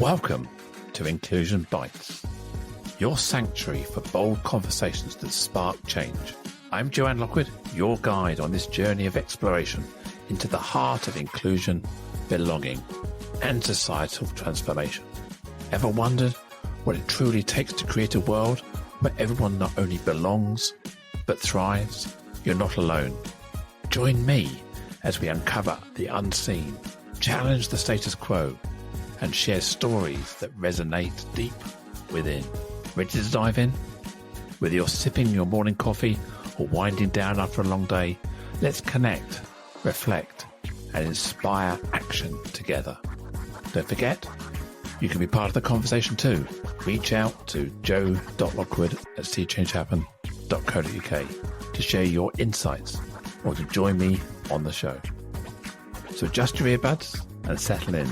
Welcome to Inclusion Bites, your sanctuary for bold conversations that spark change. I'm Joanne Lockwood, your guide on this journey of exploration into the heart of inclusion, belonging, and societal transformation. Ever wondered what it truly takes to create a world where everyone not only belongs, but thrives? You're not alone. Join me as we uncover the unseen, challenge the status quo, and share stories that resonate deep within. Ready to dive in? Whether you're sipping your morning coffee or winding down after a long day, let's connect, reflect, and inspire action together. Don't forget, you can be part of the conversation too. Reach out to joe.lockwood@seechangehappen.co.uk to share your insights or to join me on the show. So adjust your earbuds and settle in.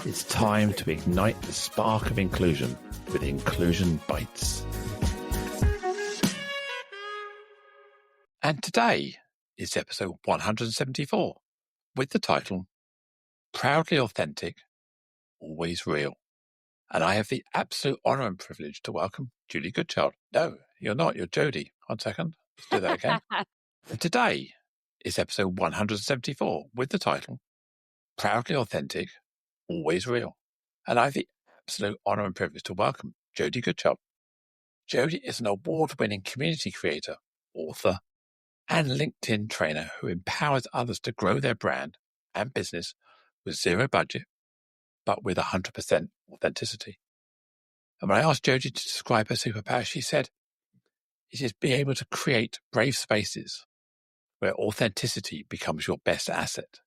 It's time to ignite the spark of inclusion with Inclusion Bites. And today is episode 174 with the title, Proudly Authentic, Always Real. And I have the absolute honour and privilege to welcome Julie Goodchild. No, you're not. You're Jodie. 1 second. Let's do that again. And today is episode 174 with the title, Proudly Authentic, Always Real. And I have the absolute honour and privilege to welcome Jodie Goodchild. Jodie is an award-winning community creator, author, and LinkedIn trainer who empowers others to grow their brand and business with zero budget, but with 100% authenticity. And when I asked Jodie to describe her superpower, she said, it is being able to create brave spaces where authenticity becomes your best asset.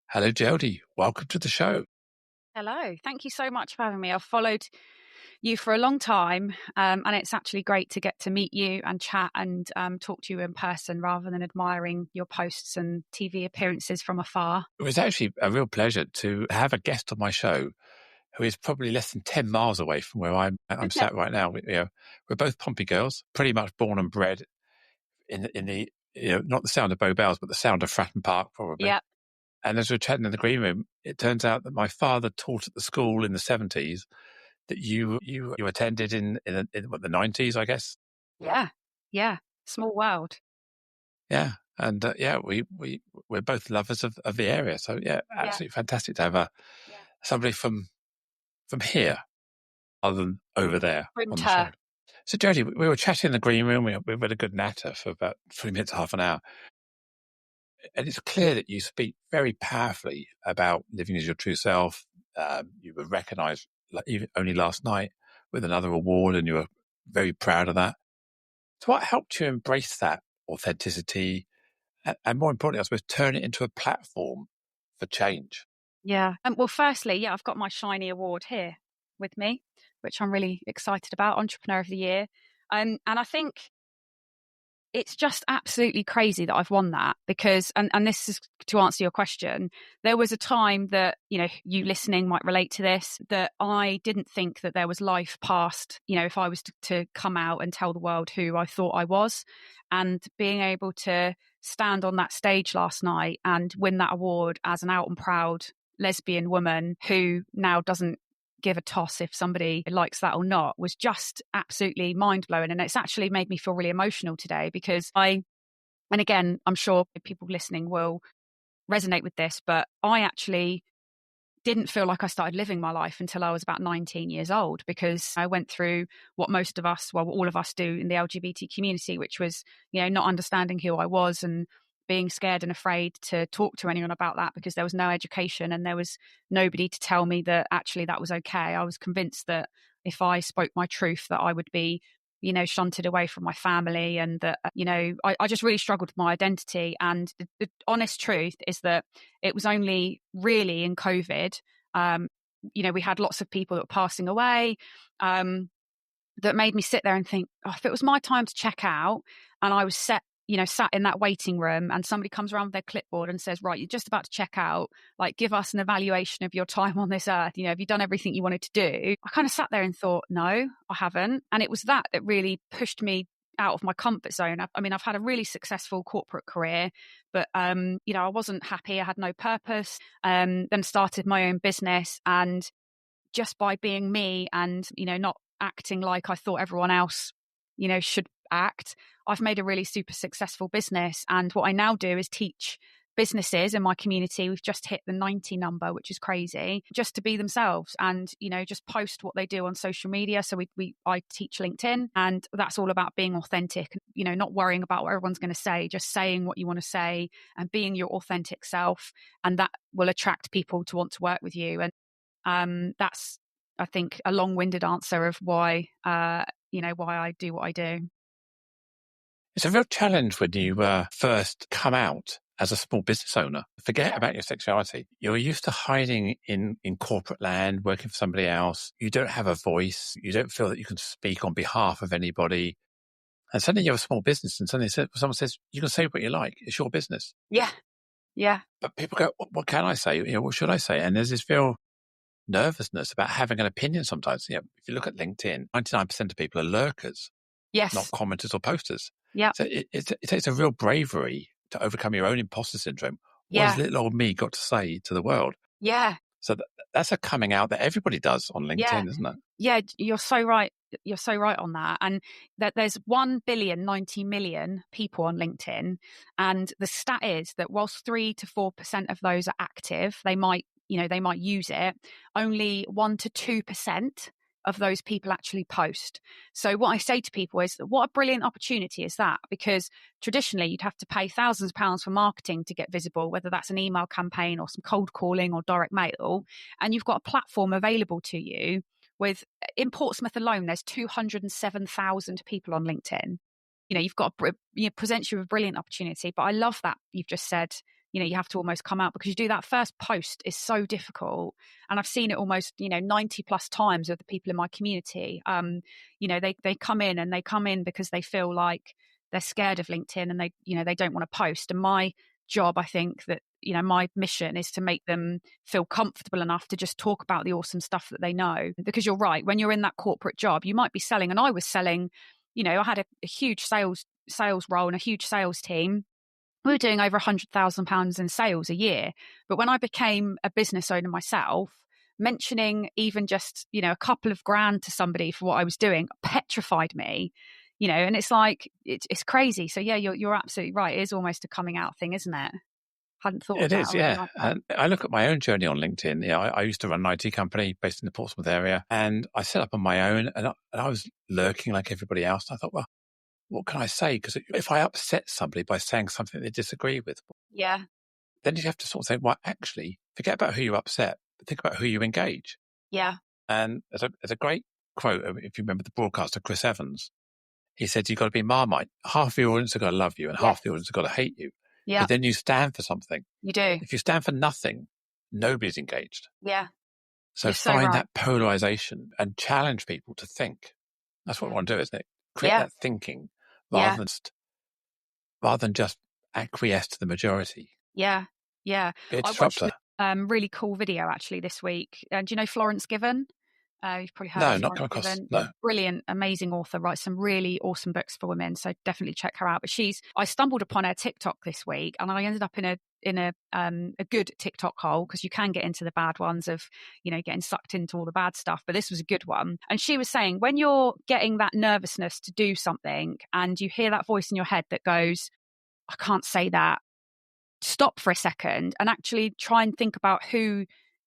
Hello, Jodie. Welcome to the show. Hello. Thank you so much for having me. I've followed you for a long time, and it's actually great to get to meet you and chat and talk to you in person rather than admiring your posts and TV appearances from afar. It was actually a real pleasure to have a guest on my show who is probably less than 10 miles away from where I'm sat right now. We're both Pompey girls, pretty much born and bred in the not the sound of Bow Bells, but the sound of Fratton Park, probably. Yeah. And as we're chatting in the green room, it turns out that my father taught at the school in the 70s that you attended in the 90s, I guess. Yeah. Small world. Yeah, and we're both lovers of the area, so absolutely fantastic to have somebody from here other than over there on the show. So Jodie, we were chatting in the green room. We had a good natter for about 3 minutes, half an hour. And it's clear that you speak very powerfully about living as your true self. You were recognised even only last night with another award, and you were very proud of that. So what helped you embrace that authenticity and more importantly, I suppose, turn it into a platform for change? Yeah. Well, firstly, I've got my shiny award here with me, which I'm really excited about, Entrepreneur of the Year. And I think it's just absolutely crazy that I've won that because, and this is to answer your question, there was a time that, you listening might relate to this, that I didn't think that there was life past, if I was to come out and tell the world who I thought I was. And being able to stand on that stage last night and win that award as an out and proud lesbian woman who now doesn't give a toss if somebody likes that or not was just absolutely mind-blowing. And it's actually made me feel really emotional today because and again, I'm sure people listening will resonate with this, but I actually didn't feel like I started living my life until I was about 19 years old because I went through what most of us, well, all of us do in the LGBT community, which was, not understanding who I was and being scared and afraid to talk to anyone about that because there was no education and there was nobody to tell me that actually that was okay. I was convinced that if I spoke my truth that I would be, shunted away from my family and that, I just really struggled with my identity. And the honest truth is that it was only really in COVID, we had lots of people that were passing away, that made me sit there and think, if it was my time to check out and I was sat in that waiting room and somebody comes around with their clipboard and says, right, you're just about to check out, like, give us an evaluation of your time on this earth. Have you done everything you wanted to do? I kind of sat there and thought, no, I haven't. And it was that really pushed me out of my comfort zone. I've had a really successful corporate career, but, I wasn't happy. I had no purpose. Then started my own business and just by being me and, not acting like I thought everyone else, should act, I've made a really super successful business. And what I now do is teach businesses in my community. We've just hit the 90 number, which is crazy, just to be themselves and, just post what they do on social media. So I teach LinkedIn, and that's all about being authentic, not worrying about what everyone's going to say, just saying what you want to say and being your authentic self. And that will attract people to want to work with you. And that's, I think, a long-winded answer of why I do what I do. It's a real challenge when you first come out as a small business owner. Forget about your sexuality. You're used to hiding in corporate land, working for somebody else. You don't have a voice. You don't feel that you can speak on behalf of anybody. And suddenly you have a small business, and suddenly someone says, you can say what you like. It's your business. Yeah. Yeah. But people go, what can I say? What should I say? And there's this real nervousness about having an opinion sometimes. If you look at LinkedIn, 99% of people are lurkers. Yes. Not commenters or posters. Yeah. So it takes a real bravery to overcome your own imposter syndrome. What has little old me got to say to the world? Yeah. So that's a coming out that everybody does on LinkedIn, isn't it? Yeah, you're so right. You're so right on that. And that there's 1,090,000,000 people on LinkedIn. And the stat is that whilst 3 to 4% of those are active, they might use it, only 1 to 2% of those people actually post. So what I say to people is, what a brilliant opportunity is that? Because traditionally you'd have to pay thousands of pounds for marketing to get visible, whether that's an email campaign or some cold calling or direct mail. And you've got a platform available to you. In Portsmouth alone, there's 207,000 people on LinkedIn. You've got presents you with a brilliant opportunity. But I love that you've just said, you have to almost come out, because you do that first post is so difficult. And I've seen it almost, 90 plus times with the people in my community. They come in because they feel like they're scared of LinkedIn, and they don't want to post. And my job, I think that, my mission is to make them feel comfortable enough to just talk about the awesome stuff that they know. Because you're right, when you're in that corporate job, you might be selling, and I was selling, I had a huge sales role and a huge sales team. We were doing over £100,000 in sales a year. But when I became a business owner myself, mentioning even just, a couple of grand to somebody for what I was doing petrified me, and it's like, it's crazy. So yeah, you're absolutely right. It is almost a coming out thing, isn't it? Hadn't thought of that. It is, yeah. And I look at my own journey on LinkedIn. I used to run an IT company based in the Portsmouth area, and I set up on my own, and I was lurking like everybody else. I thought, well, what can I say? Because if I upset somebody by saying something they disagree with, then you have to sort of say, well, actually, forget about who you upset, but think about who you engage. Yeah. And there's a great quote, if you remember the broadcaster, Chris Evans. He said, you've got to be Marmite. Half the audience have got to love you, and half the audience have got to hate you. Yeah. Because then you stand for something. You do. If you stand for nothing, nobody's engaged. Yeah. So find that polarization and challenge people to think. That's what we want to do, isn't it? Create that thinking rather than just acquiesce to the majority. Yeah. Yeah. Be a I watched disruptor. a really cool video actually this week. Do you know Florence Given? You've probably heard of No, not come across. No. Brilliant, amazing author, writes some really awesome books for women. So definitely check her out. But I stumbled upon her TikTok this week, and I ended up in a good TikTok hole, because you can get into the bad ones of, getting sucked into all the bad stuff. But this was a good one. And she was saying, when you're getting that nervousness to do something and you hear that voice in your head that goes, I can't say that, stop for a second and actually try and think about who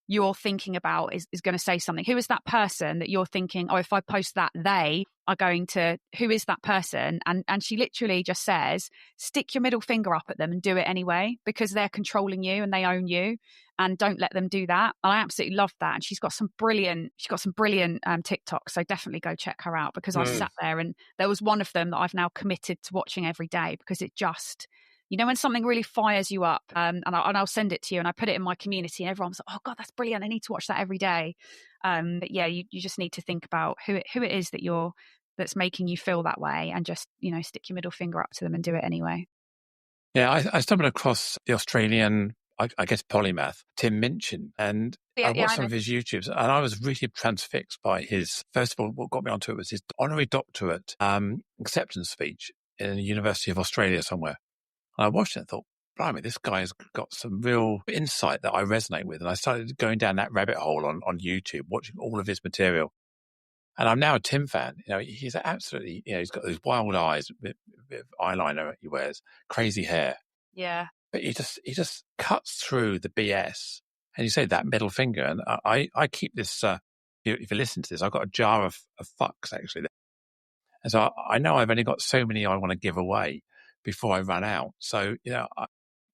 you're thinking about is going to say something. Who is that person that you're thinking, oh, if I post that, they are going to, who is that person? And she literally just says, stick your middle finger up at them and do it anyway, because they're controlling you and they own you, and don't let them do that. And I absolutely love that. And she's got some brilliant TikToks. So definitely go check her out, because I sat there and there was one of them that I've now committed to watching every day, because it just, when something really fires you up, and I'll send it to you, and I put it in my community, and everyone's like, oh God, that's brilliant. I need to watch that every day. But yeah, you just need to think about who it is that's making you feel that way, and just, stick your middle finger up to them and do it anyway. Yeah, I stumbled across the Australian, I guess, polymath, Tim Minchin, and I watched some of his YouTubes, and I was really transfixed by his, first of all, what got me onto it was his honorary doctorate acceptance speech in the University of Australia somewhere. And I watched it and thought, blimey, this guy's got some real insight that I resonate with. And I started going down that rabbit hole on YouTube, watching all of his material. And I'm now a Tim fan. He's absolutely, he's got those wild eyes, bit of eyeliner he wears, crazy hair. Yeah. But he just cuts through the BS. And you say that middle finger. And I keep this, if you listen to this, I've got a jar of fucks, actually. And so I know I've only got so many I want to give away before I run out. So,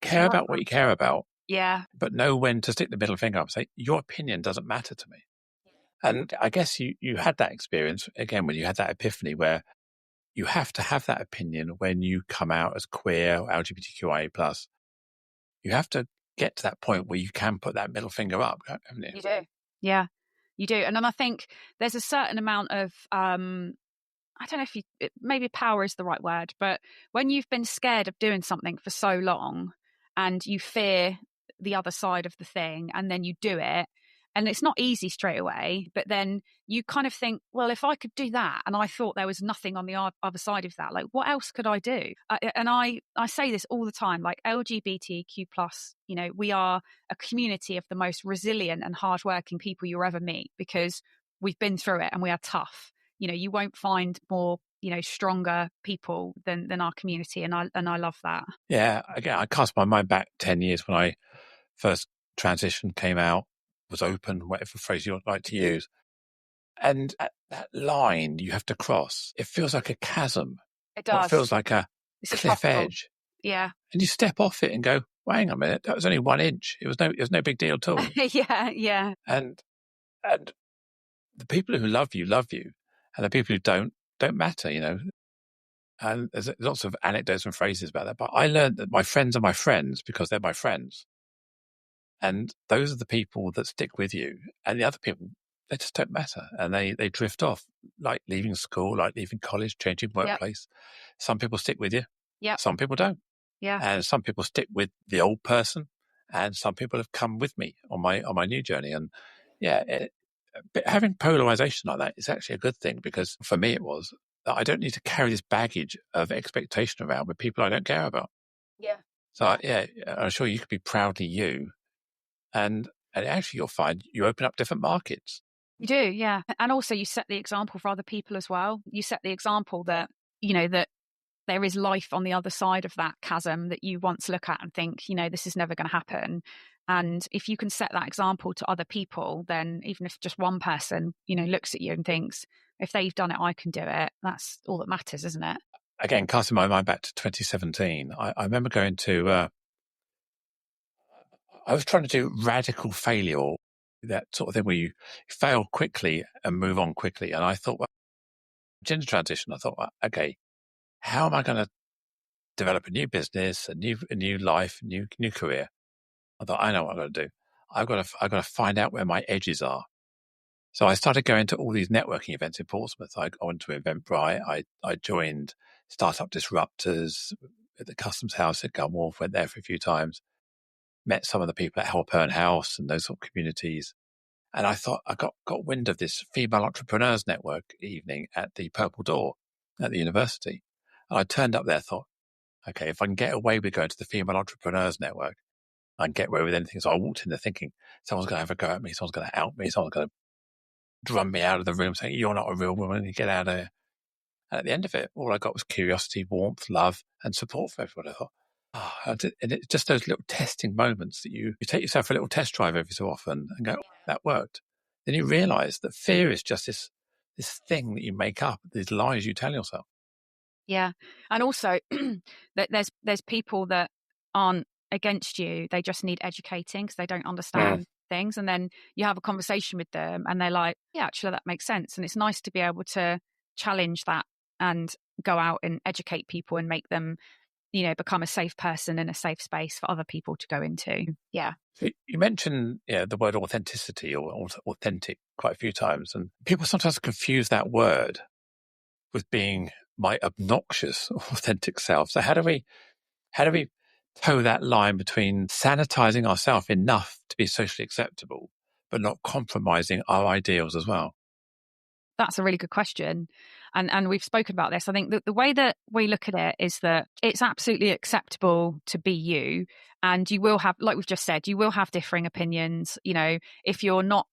care about what you care about. Yeah. But know when to stick the middle finger up and say, your opinion doesn't matter to me. And I guess you had that experience, again, when you had that epiphany where you have to have that opinion when you come out as queer or LGBTQIA+. You have to get to that point where you can put that middle finger up, haven't you? You do. Yeah, you do. And then I think there's a certain amount of, I don't know if maybe power is the right word, but when you've been scared of doing something for so long and you fear the other side of the thing and then you do it, and it's not easy straight away, but then you kind of think, well, if I could do that and I thought there was nothing on the other side of that, like what else could I do? And I say this all the time, like LGBTQ+, we are a community of the most resilient and hardworking people you'll ever meet because we've been through it and we are tough. You won't find more, stronger people than our community. And I love that. Yeah. Again, I cast my mind back 10 years when I first transitioned, came out, was open, whatever phrase you like to use. And at that line you have to cross, it feels like a chasm. It does. It feels like a cliff edge. Yeah. And you step off it and go, well, hang on a minute, that was only 1 inch. It was no big deal at all. Yeah. And the people who love you, and the people who don't matter, And there's lots of anecdotes and phrases about that. But I learned that my friends are my friends because they're my friends. And those are the people that stick with you. And the other people, they just don't matter. And they drift off, like leaving school, like leaving college, changing workplace. Yep. Some people stick with you. Yeah. Some people don't. Yeah. And some people stick with the old person. And some people have come with me on my new journey. And but having polarization like that is actually a good thing, because for me it was that I don't need to carry this baggage of expectation around with people I don't care about. Yeah. So I'm sure you could be proudly you. And actually you'll find you open up different markets. You do, yeah. And also you set the example for other people as well. You set the example that, that there is life on the other side of that chasm that you once look at and think, this is never going to happen. And if you can set that example to other people, then even if just one person, looks at you and thinks, if they've done it, I can do it. That's all that matters, isn't it? Again, casting my mind back to 2017, I remember going to, I was trying to do radical failure, that sort of thing where you fail quickly and move on quickly. And I thought, well, gender transition, I thought, well, okay, how am I going to develop a new business, a new life, new career? I thought, I know what I've got to do. I've got to find out where my edges are. So I started going to all these networking events in Portsmouth. I went to Eventbrite. I joined Startup Disruptors at the Customs House at Gunwharf, went there for a few times, met some of the people at Helpern House and those sort of communities. And I thought I got wind of this female entrepreneurs network evening at the Purple Door at the university. And I turned up there, thought, okay, if I can get away with going to the female entrepreneurs network, I can get away with anything. So I walked in there thinking, someone's going to have a go at me. Someone's going to out me. Someone's going to drum me out of the room saying, you're not a real woman. You get out of here. And at the end of it, all I got was curiosity, warmth, love, and support for everyone. I thought, and it's just those little testing moments that you take yourself for a little test drive every so often and go, that worked. Then you realize that fear is just this thing that you make up, these lies you tell yourself. Yeah. And also that there's people that aren't against you. They just need educating because they don't understand things. And then you have a conversation with them and they're like, yeah, actually that makes sense. And it's nice to be able to challenge that and go out and educate people and make them, become a safe person in a safe space for other people to go into. Yeah. So you mentioned the word authenticity or authentic quite a few times, and people sometimes confuse that word with being my obnoxious authentic self. So how do we toe that line between sanitizing ourselves enough to be socially acceptable, but not compromising our ideals as well? That's a really good question. and we've spoken about this. I think that the way that we look at it is that it's absolutely acceptable to be you, and you will have, like we've just said, you will have differing opinions. If you're not,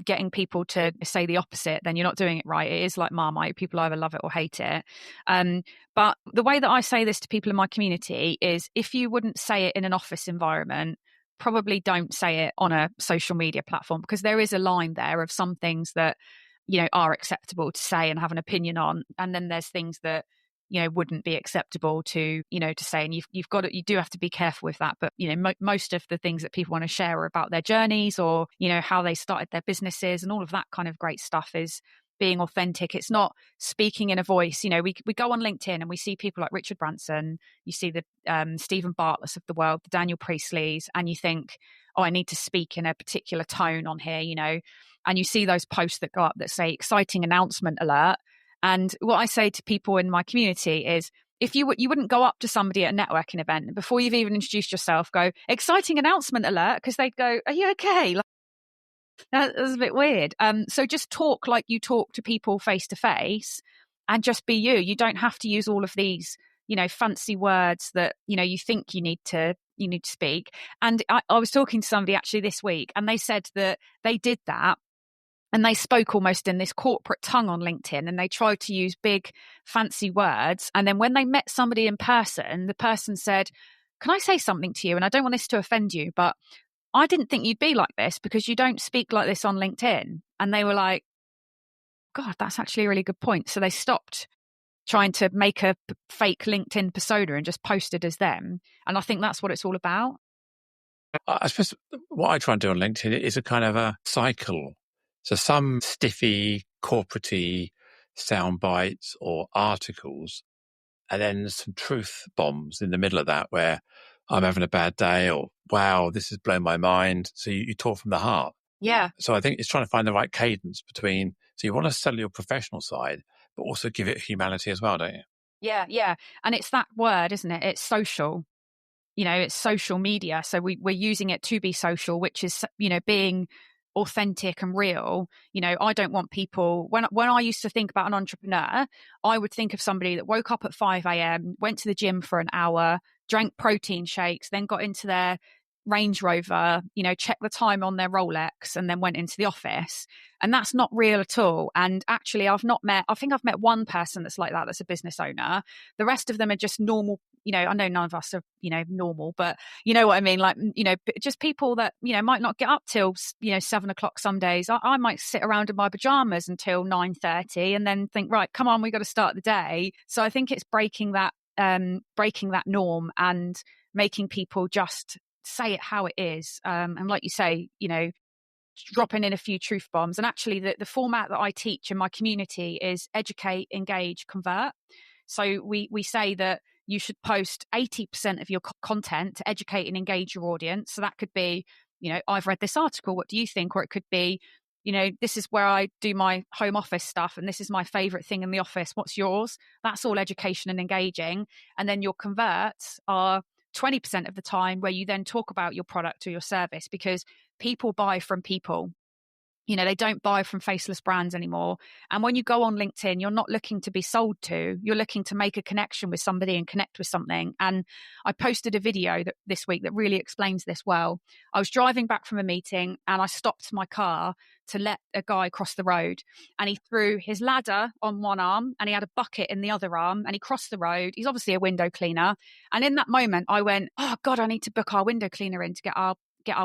getting people to say the opposite, then you're not doing it right. It is like Marmite. People either love it or hate it. But the way that I say this to people in my community is, if you wouldn't say it in an office environment, probably don't say it on a social media platform, because there is a line there of some things that are acceptable to say and have an opinion on, and then there's things that wouldn't be acceptable to say, and you do have to be careful with that. But most of the things that people want to share are about their journeys, or how they started their businesses, and all of that kind of great stuff is being authentic. It's not speaking in a voice. We go on LinkedIn and we see people like Richard Branson, you see the Stephen Bartlett's of the world, the Daniel Priestleys, and you think, oh, I need to speak in a particular tone on here, and you see those posts that go up that say exciting announcement alert. And what I say to people in my community is, if you wouldn't go up to somebody at a networking event, and before you've even introduced yourself, go, exciting announcement alert, because they'd go, are you okay? That's a bit weird. So just talk like you talk to people face to face, and just be you. You don't have to use all of these, fancy words that, you think you need to speak. And I was talking to somebody actually this week, and they said that they did that, and they spoke almost in this corporate tongue on LinkedIn, and they tried to use big fancy words. And then when they met somebody in person, the person said, can I say something to you? And I don't want this to offend you, but I didn't think you'd be like this, because you don't speak like this on LinkedIn. And they were like, God, that's actually a really good point. So they stopped trying to make a fake LinkedIn persona and just posted as them. And I think that's what it's all about. I suppose what I try and do on LinkedIn is a kind of a cycle. So some stiffy, corporate-y sound bites or articles, and then some truth bombs in the middle of that, where I'm having a bad day, or wow, this has blown my mind. So you talk from the heart. Yeah. So I think it's trying to find the right cadence between, so you want to sell your professional side, but also give it humanity as well, don't you? Yeah. Yeah. And it's that word, isn't it? It's social. It's social media. So we're using it to be social, which is, being authentic and real. I don't want people, when I used to think about an entrepreneur, I would think of somebody that woke up at 5 a.m, went to the gym for an hour, drank protein shakes, then got into their Range Rover, checked the time on their Rolex, and then went into the office. And that's not real at all. And actually, I think I've met one person that's like that, that's a business owner. The rest of them are just normal. I know none of us are, normal, but you know what I mean? Like, just people that, might not get up till, 7:00 some days. I might sit around in my pajamas until 9:30 and then think, right, come on, we got to start the day. So I think it's breaking that norm and making people just say it how it is. And like you say, dropping in a few truth bombs. And actually the format that I teach in my community is educate, engage, convert. So we say that you should post 80% of your content to educate and engage your audience. So that could be, I've read this article, what do you think? Or it could be, this is where I do my home office stuff, and this is my favorite thing in the office. What's yours? That's all education and engaging. And then your converts are 20% of the time, where you then talk about your product or your service, because people buy from people. They don't buy from faceless brands anymore. And when you go on LinkedIn, you're not looking to be sold to. You're looking to make a connection with somebody and connect with something. And I posted a video this week that really explains this well. I was driving back from a meeting, and I stopped my car to let a guy cross the road. And he threw his ladder on one arm, and he had a bucket in the other arm, and he crossed the road. He's obviously a window cleaner. And in that moment, I went, oh God, I need to book our window cleaner in to get our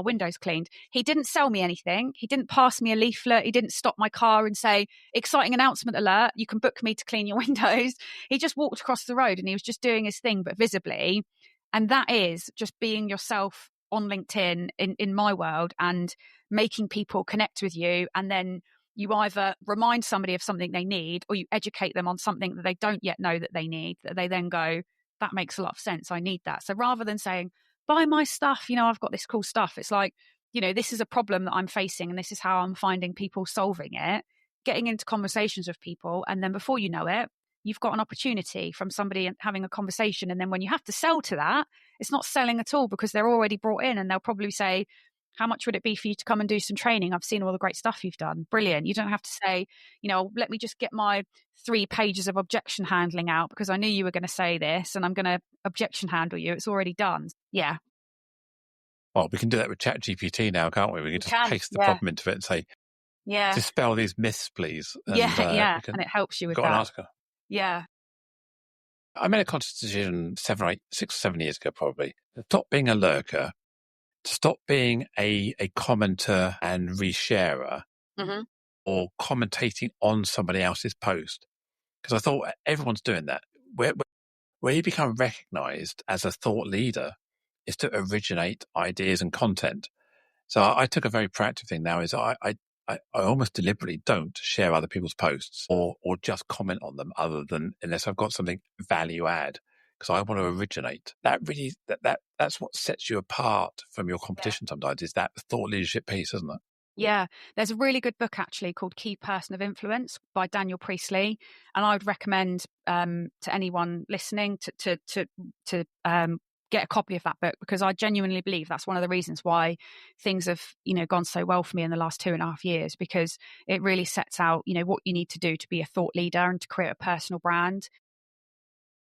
windows cleaned. He didn't sell me anything. He didn't pass me a leaflet. He didn't stop my car and say, exciting announcement alert, you can book me to clean your windows. He just walked across the road, and he was just doing his thing, but visibly. And that is just being yourself on LinkedIn in my world, and making people connect with you. And then you either remind somebody of something they need, or you educate them on something that they don't yet know that they need, that they then go, that makes a lot of sense. I need that. So rather than saying, buy my stuff, I've got this cool stuff, it's like, this is a problem that I'm facing, and this is how I'm finding people solving it, getting into conversations with people. And then before you know it, you've got an opportunity from somebody having a conversation. And then when you have to sell to that, it's not selling at all, because they're already brought in, and they'll probably say, How much would it be for you to come and do some training? I've seen all the great stuff you've done. Brilliant. You don't have to say, let me just get my 3 pages of objection handling out because I knew you were going to say this and I'm going to objection handle you. It's already done. Yeah. Well, we can do that with ChatGPT now, can't we? We can just paste the problem into it and say, dispel these myths, please. And, and it helps you with that. An answer. Yeah. I made a conscious decision 6 or 7 years ago, probably, to stop being a lurker, to stop being a commenter and resharer, or commentating on somebody else's post. Because I thought everyone's doing that. Where you become recognized as a thought leader is to originate ideas and content. So I took a very proactive thing now is I almost deliberately don't share other people's posts or just comment on them unless I've got something value add, because I want to originate. That really, that's what sets you apart from your competition sometimes, is that thought leadership piece, isn't it? Yeah, there's a really good book actually called Key Person of Influence by Daniel Priestley, and I would recommend to anyone listening to get a copy of that book, because I genuinely believe that's one of the reasons why things have gone so well for me in the last 2.5 years, because it really sets out what you need to do to be a thought leader and to create a personal brand.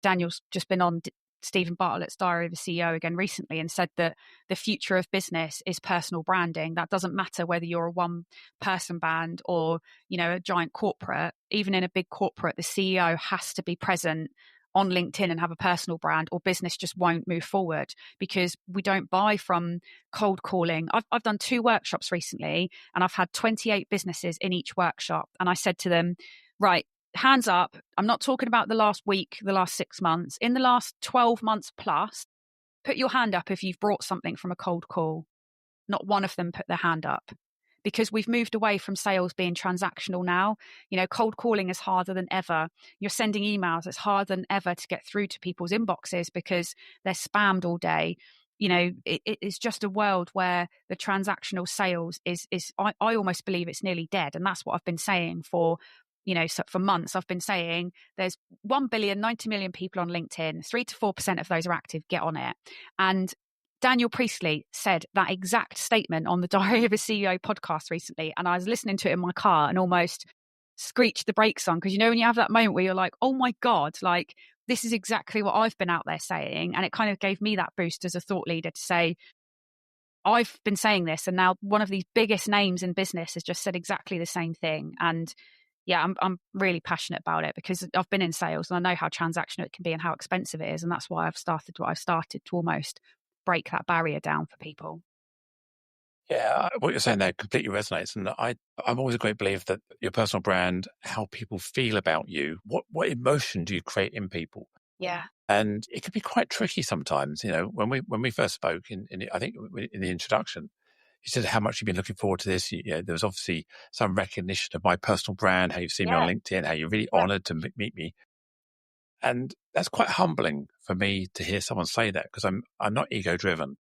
Daniel's just been on Stephen Bartlett's Diary of a CEO again recently and said that the future of business is personal branding. That doesn't matter whether you're a one-person band or, a giant corporate. Even in a big corporate, the CEO has to be present on LinkedIn and have a personal brand, or business just won't move forward, because we don't buy from cold calling. I've done 2 workshops recently and I've had 28 businesses in each workshop. And I said to them, right, hands up, I'm not talking about the last week, the last 6 months. In the last 12 months plus, put your hand up if you've brought something from a cold call. Not one of them put their hand up, because we've moved away from sales being transactional now. Cold calling is harder than ever. You're sending emails, it's harder than ever to get through to people's inboxes because they're spammed all day. It's just a world where the transactional sales is I almost believe it's nearly dead. And that's what I've been saying for months. I've been saying there's 1,090 million people on LinkedIn, 3 to 4% of those are active, get on it. And Daniel Priestley said that exact statement on the Diary of a CEO podcast recently. And I was listening to it in my car and almost screeched the brakes on, because when you have that moment where you're like, oh my God, like this is exactly what I've been out there saying. And it kind of gave me that boost as a thought leader to say, I've been saying this, and now one of these biggest names in business has just said exactly the same thing. And yeah, I'm really passionate about it, because I've been in sales and I know how transactional it can be and how expensive it is. And that's why I've started what I've started, to almost break that barrier down for people. Yeah, what you're saying there completely resonates. And I'm always a great believer that your personal brand, how people feel about you, what emotion do you create in people? Yeah. And it can be quite tricky sometimes. When we first spoke I think in the introduction, you said how much you've been looking forward to this. There was obviously some recognition of my personal brand, how you've seen me on LinkedIn, how you're really honored to meet me. And that's quite humbling for me to hear someone say that, because I'm not ego driven.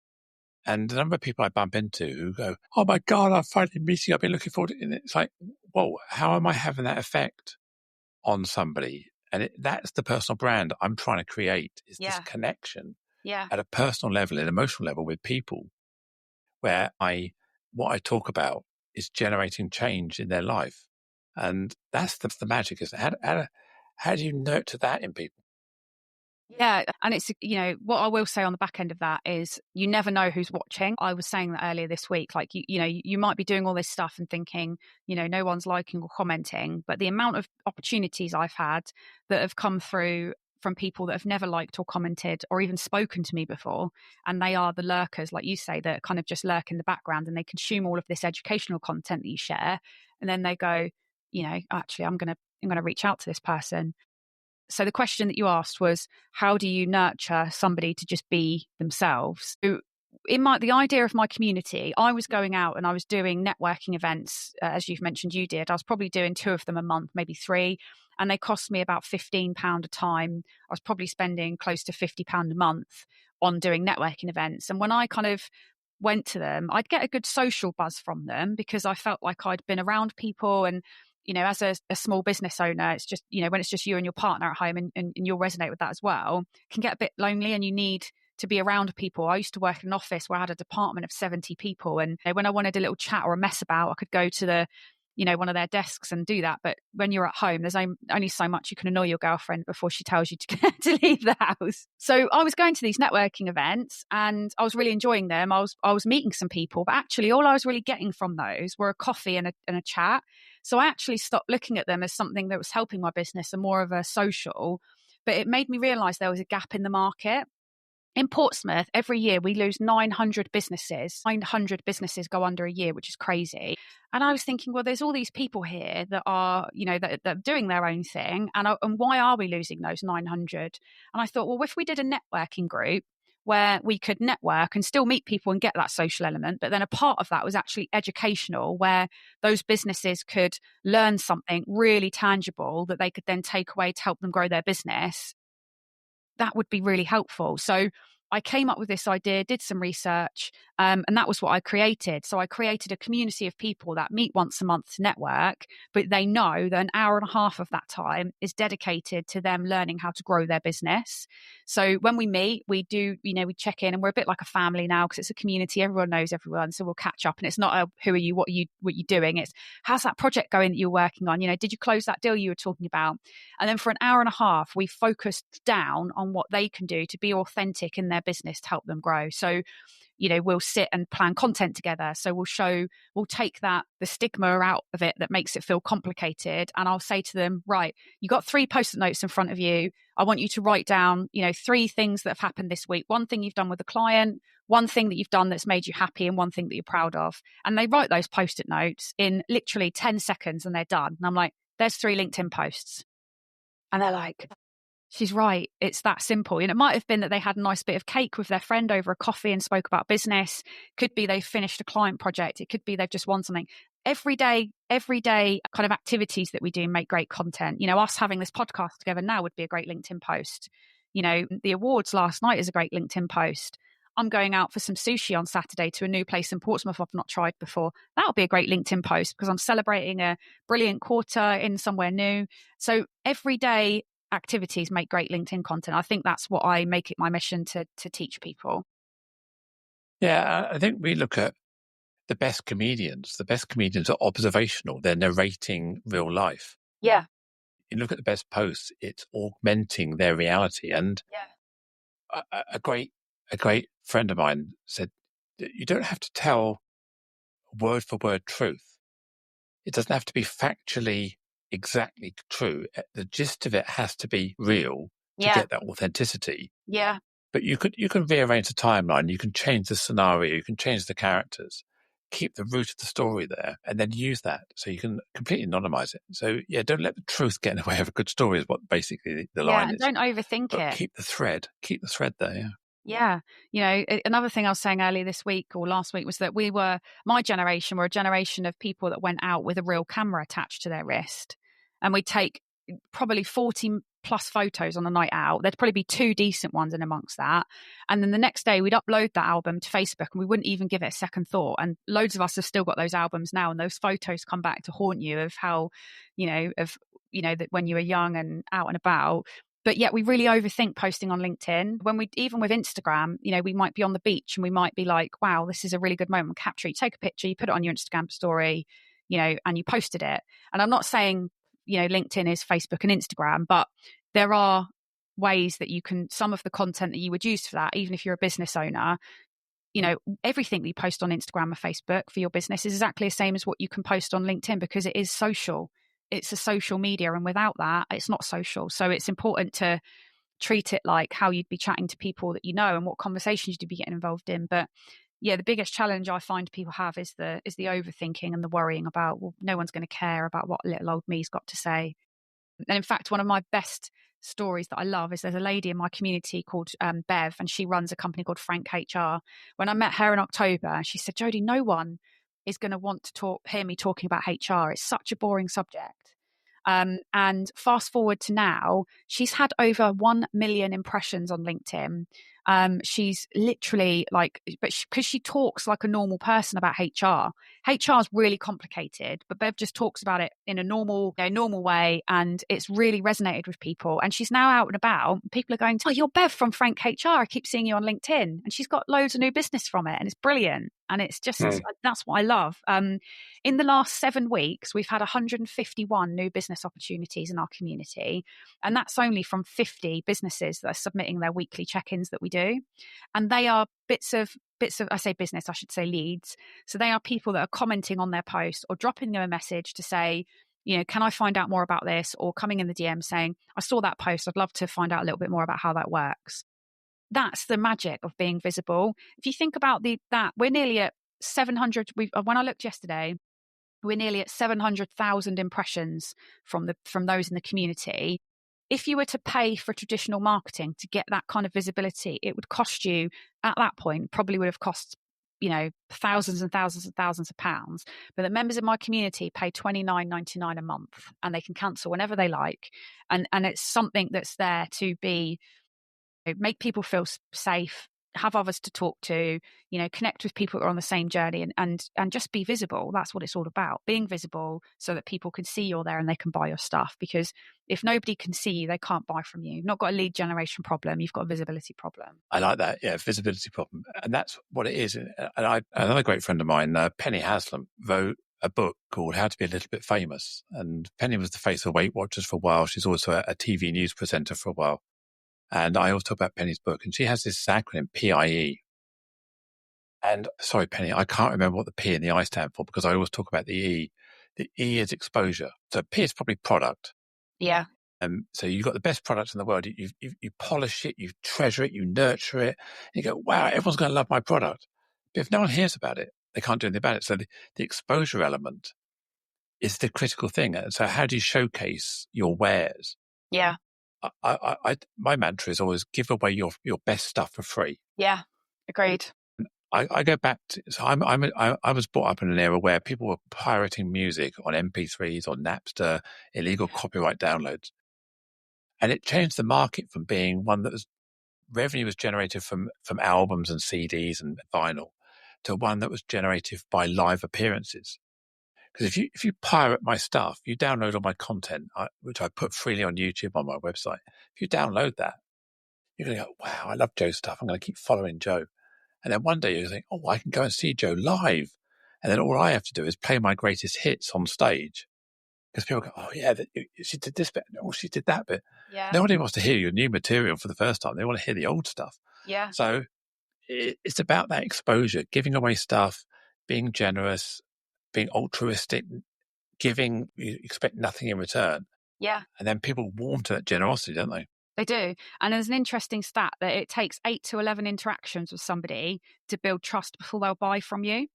And the number of people I bump into who go, oh my God, I'm finally meeting you, I've been looking forward to it. And it's like, whoa, how am I having that effect on somebody? And that's the personal brand I'm trying to create, is this connection at a personal level, an emotional level with people, where what I talk about is generating change in their life. And that's the magic, is how do you nurture that in people? Yeah. And it's, what I will say on the back end of that is you never know who's watching. I was saying that earlier this week, like, you might be doing all this stuff and thinking, no one's liking or commenting, but the amount of opportunities I've had that have come through from people that have never liked or commented or even spoken to me before. And they are the lurkers, like you say, that kind of just lurk in the background and they consume all of this educational content that you share. And then they go, actually, I'm going to reach out to this person. So the question that you asked was, how do you nurture somebody to just be themselves? The idea of my community, I was going out and I was doing networking events, as you've mentioned you did. I was probably doing 2 of them a month, maybe 3, and they cost me about £15 a time. I was probably spending close to £50 a month on doing networking events. And when I kind of went to them, I'd get a good social buzz from them, because I felt like I'd been around people. And as a small business owner, it's just, when it's just you and your partner at home, and you'll resonate with that as well, it can get a bit lonely, and you need to be around people. I used to work in an office where I had a department of 70 people. And when I wanted a little chat or a mess about, I could go to one of their desks and do that. But when you're at home, there's only so much you can annoy your girlfriend before she tells you to leave the house. So I was going to these networking events and I was really enjoying them. I was meeting some people, but actually all I was really getting from those were a coffee and a chat. So I actually stopped looking at them as something that was helping my business and more of a social. But it made me realize there was a gap in the market. In Portsmouth, every year we lose 900 businesses. 900 businesses go under a year, which is crazy. And I was thinking, well, there's all these people here that are, that are doing their own thing. And why are we losing those 900? And I thought, well, if we did a networking group where we could network and still meet people and get that social element, but then a part of that was actually educational, where those businesses could learn something really tangible that they could then take away to help them grow their business, that would be really helpful. So I came up with this idea, did some research, and that was what I created. So I created a community of people that meet once a month to network, but they know that an hour and a half of that time is dedicated to them learning how to grow their business. So when we meet, we do, we check in, and we're a bit like a family now because it's a community. Everyone knows everyone. So we'll catch up, and it's not a, who are you, what are you doing? It's how's that project going that you're working on? Did you close that deal you were talking about? And then for an hour and a half, we focused down on what they can do to be authentic in their business to help them grow. So, we'll sit and plan content together. So we'll take the stigma out of it that makes it feel complicated. And I'll say to them, right, you got 3 post-it notes in front of you. I want you to write down, 3 things that have happened this week. 1 thing you've done with a client, 1 thing that you've done that's made you happy, and 1 thing that you're proud of. And they write those post-it notes in literally 10 seconds and they're done. And I'm like, there's 3 LinkedIn posts. And they're like, she's right. It's that simple. It might have been that they had a nice bit of cake with their friend over a coffee and spoke about business. Could be they finished a client project. It could be they've just won something. Every day kind of activities that we do make great content. Us having this podcast together now would be a great LinkedIn post. The awards last night is a great LinkedIn post. I'm going out for some sushi on Saturday to a new place in Portsmouth I've not tried before. That'll be a great LinkedIn post because I'm celebrating a brilliant quarter in somewhere new. So everyday activities make great LinkedIn content. I think that's what I make it my mission to teach people. Yeah, I think we look at the best comedians. The best comedians are observational. They're narrating real life. Yeah. You look at the best posts, it's augmenting their reality. And a great friend of mine said, you don't have to tell word for word truth. It doesn't have to be factually exactly true. The gist of it has to be real to get that authenticity. Yeah. But you can rearrange the timeline. You can change the scenario. You can change the characters. Keep the root of the story there, and then use that so you can completely anonymize it. So don't let the truth get in the way of a good story. Is what basically the line is. Don't overthink it. Keep the thread there. Yeah. Another thing I was saying earlier this week or last week was that my generation were a generation of people that went out with a real camera attached to their wrist, and we'd take probably 40 plus photos on a night out. There'd probably be 2 decent ones in amongst that. And then the next day we'd upload that album to Facebook and we wouldn't even give it a second thought. And loads of us have still got those albums now, and those photos come back to haunt you of how, that when you were young and out and about. But yet we really overthink posting on LinkedIn. Even with Instagram, we might be on the beach and we might be like, wow, this is a really good moment. Capture, you take a picture, you put it on your Instagram story, and you posted it. And I'm not saying, LinkedIn is Facebook and Instagram, but there are ways that you can, some of the content that you would use for that, even if you're a business owner, everything that you post on Instagram or Facebook for your business is exactly the same as what you can post on LinkedIn because it is social. It's a social media, and without that, it's not social. So it's important to treat it like how you'd be chatting to people that you know and what conversations you'd be getting involved in. But yeah, the biggest challenge I find people have is the overthinking and the worrying about, well, no one's going to care about what little old me's got to say. And in fact, one of my best stories that I love is there's a lady in my community called Bev, and she runs a company called Frank HR. When I met her in October, she said, Jodie, no one is going to want to hear me talking about HR. It's such a boring subject. And fast forward to now, she's had over 1 million impressions on LinkedIn. She's literally like, but because she talks like a normal person about HR. HR is really complicated, but Bev just talks about it in a normal way, and it's really resonated with people. And she's now out and about. People are going, "Oh, you're Bev from Frank HR. I keep seeing you on LinkedIn," and she's got loads of new business from it, and it's brilliant. And it's just that's what I love. In the last 7 weeks, we've had 151 new business opportunities in our community, and that's only from 50 businesses that are submitting their weekly check-ins that we do. And they are bits of I say business, I should say leads. So they are people that are commenting on their post or dropping them a message to say, can I find out more about this? Or coming in the DM saying, I saw that post, I'd love to find out a little bit more about how that works. That's the magic of being visible. If you think about that, we're nearly at 700. When I looked yesterday, we're nearly at 700,000 impressions from those in the community. If you were to pay for traditional marketing to get that kind of visibility, it would cost you at that point, probably would have cost, thousands and thousands and thousands of pounds. But the members of my community pay $29.99 a month, and they can cancel whenever they like. And it's something that's there to make people feel safe, have others to talk to, connect with people who are on the same journey, and just be visible. That's what it's all about, being visible so that people can see you're there and they can buy your stuff. Because if nobody can see you, they can't buy from you. You've not got a lead generation problem, you've got a visibility problem. I like that. Yeah, visibility problem. And that's what it is. And another great friend of mine, Penny Haslam, wrote a book called How to Be a Little Bit Famous. And Penny was the face of Weight Watchers for a while. She's also a TV news presenter for a while. And I always talk about Penny's book, and she has this acronym, pIE. And sorry, Penny, I can't remember what the P and the I stand for because I always talk about the E. The E is exposure. So P is probably product. Yeah. So you've got the best product in the world. You polish it, you treasure it, you nurture it. And you go, wow, everyone's going to love my product. But if no one hears about it, they can't do anything about it. So the exposure element is the critical thing. And so how do you showcase your wares? Yeah. My mantra is always give away your best stuff for free. Yeah, agreed. I go back to, so I was brought up in an era where people were pirating music on MP3s, on Napster, illegal copyright downloads. And it changed the market from being one that revenue was generated from albums and CDs and vinyl to one that was generated by live appearances. Because if you pirate my stuff, you download all my content, which I put freely on YouTube on my website. If you download that, you're going to go, wow, I love Joe's stuff. I'm going to keep following Joe. And then one day you think, oh, I can go and see Joe live. And then all I have to do is play my greatest hits on stage. Because people go, oh, yeah, she did this bit. Oh, she did that bit. Yeah. Nobody wants to hear your new material for the first time. They want to hear the old stuff. Yeah. So it's about that exposure, giving away stuff, being generous, being altruistic, giving, you expect nothing in return. Yeah. And then people warm to that generosity, don't they? They do. And there's an interesting stat that it takes 8 to 11 interactions with somebody to build trust before they'll buy from you.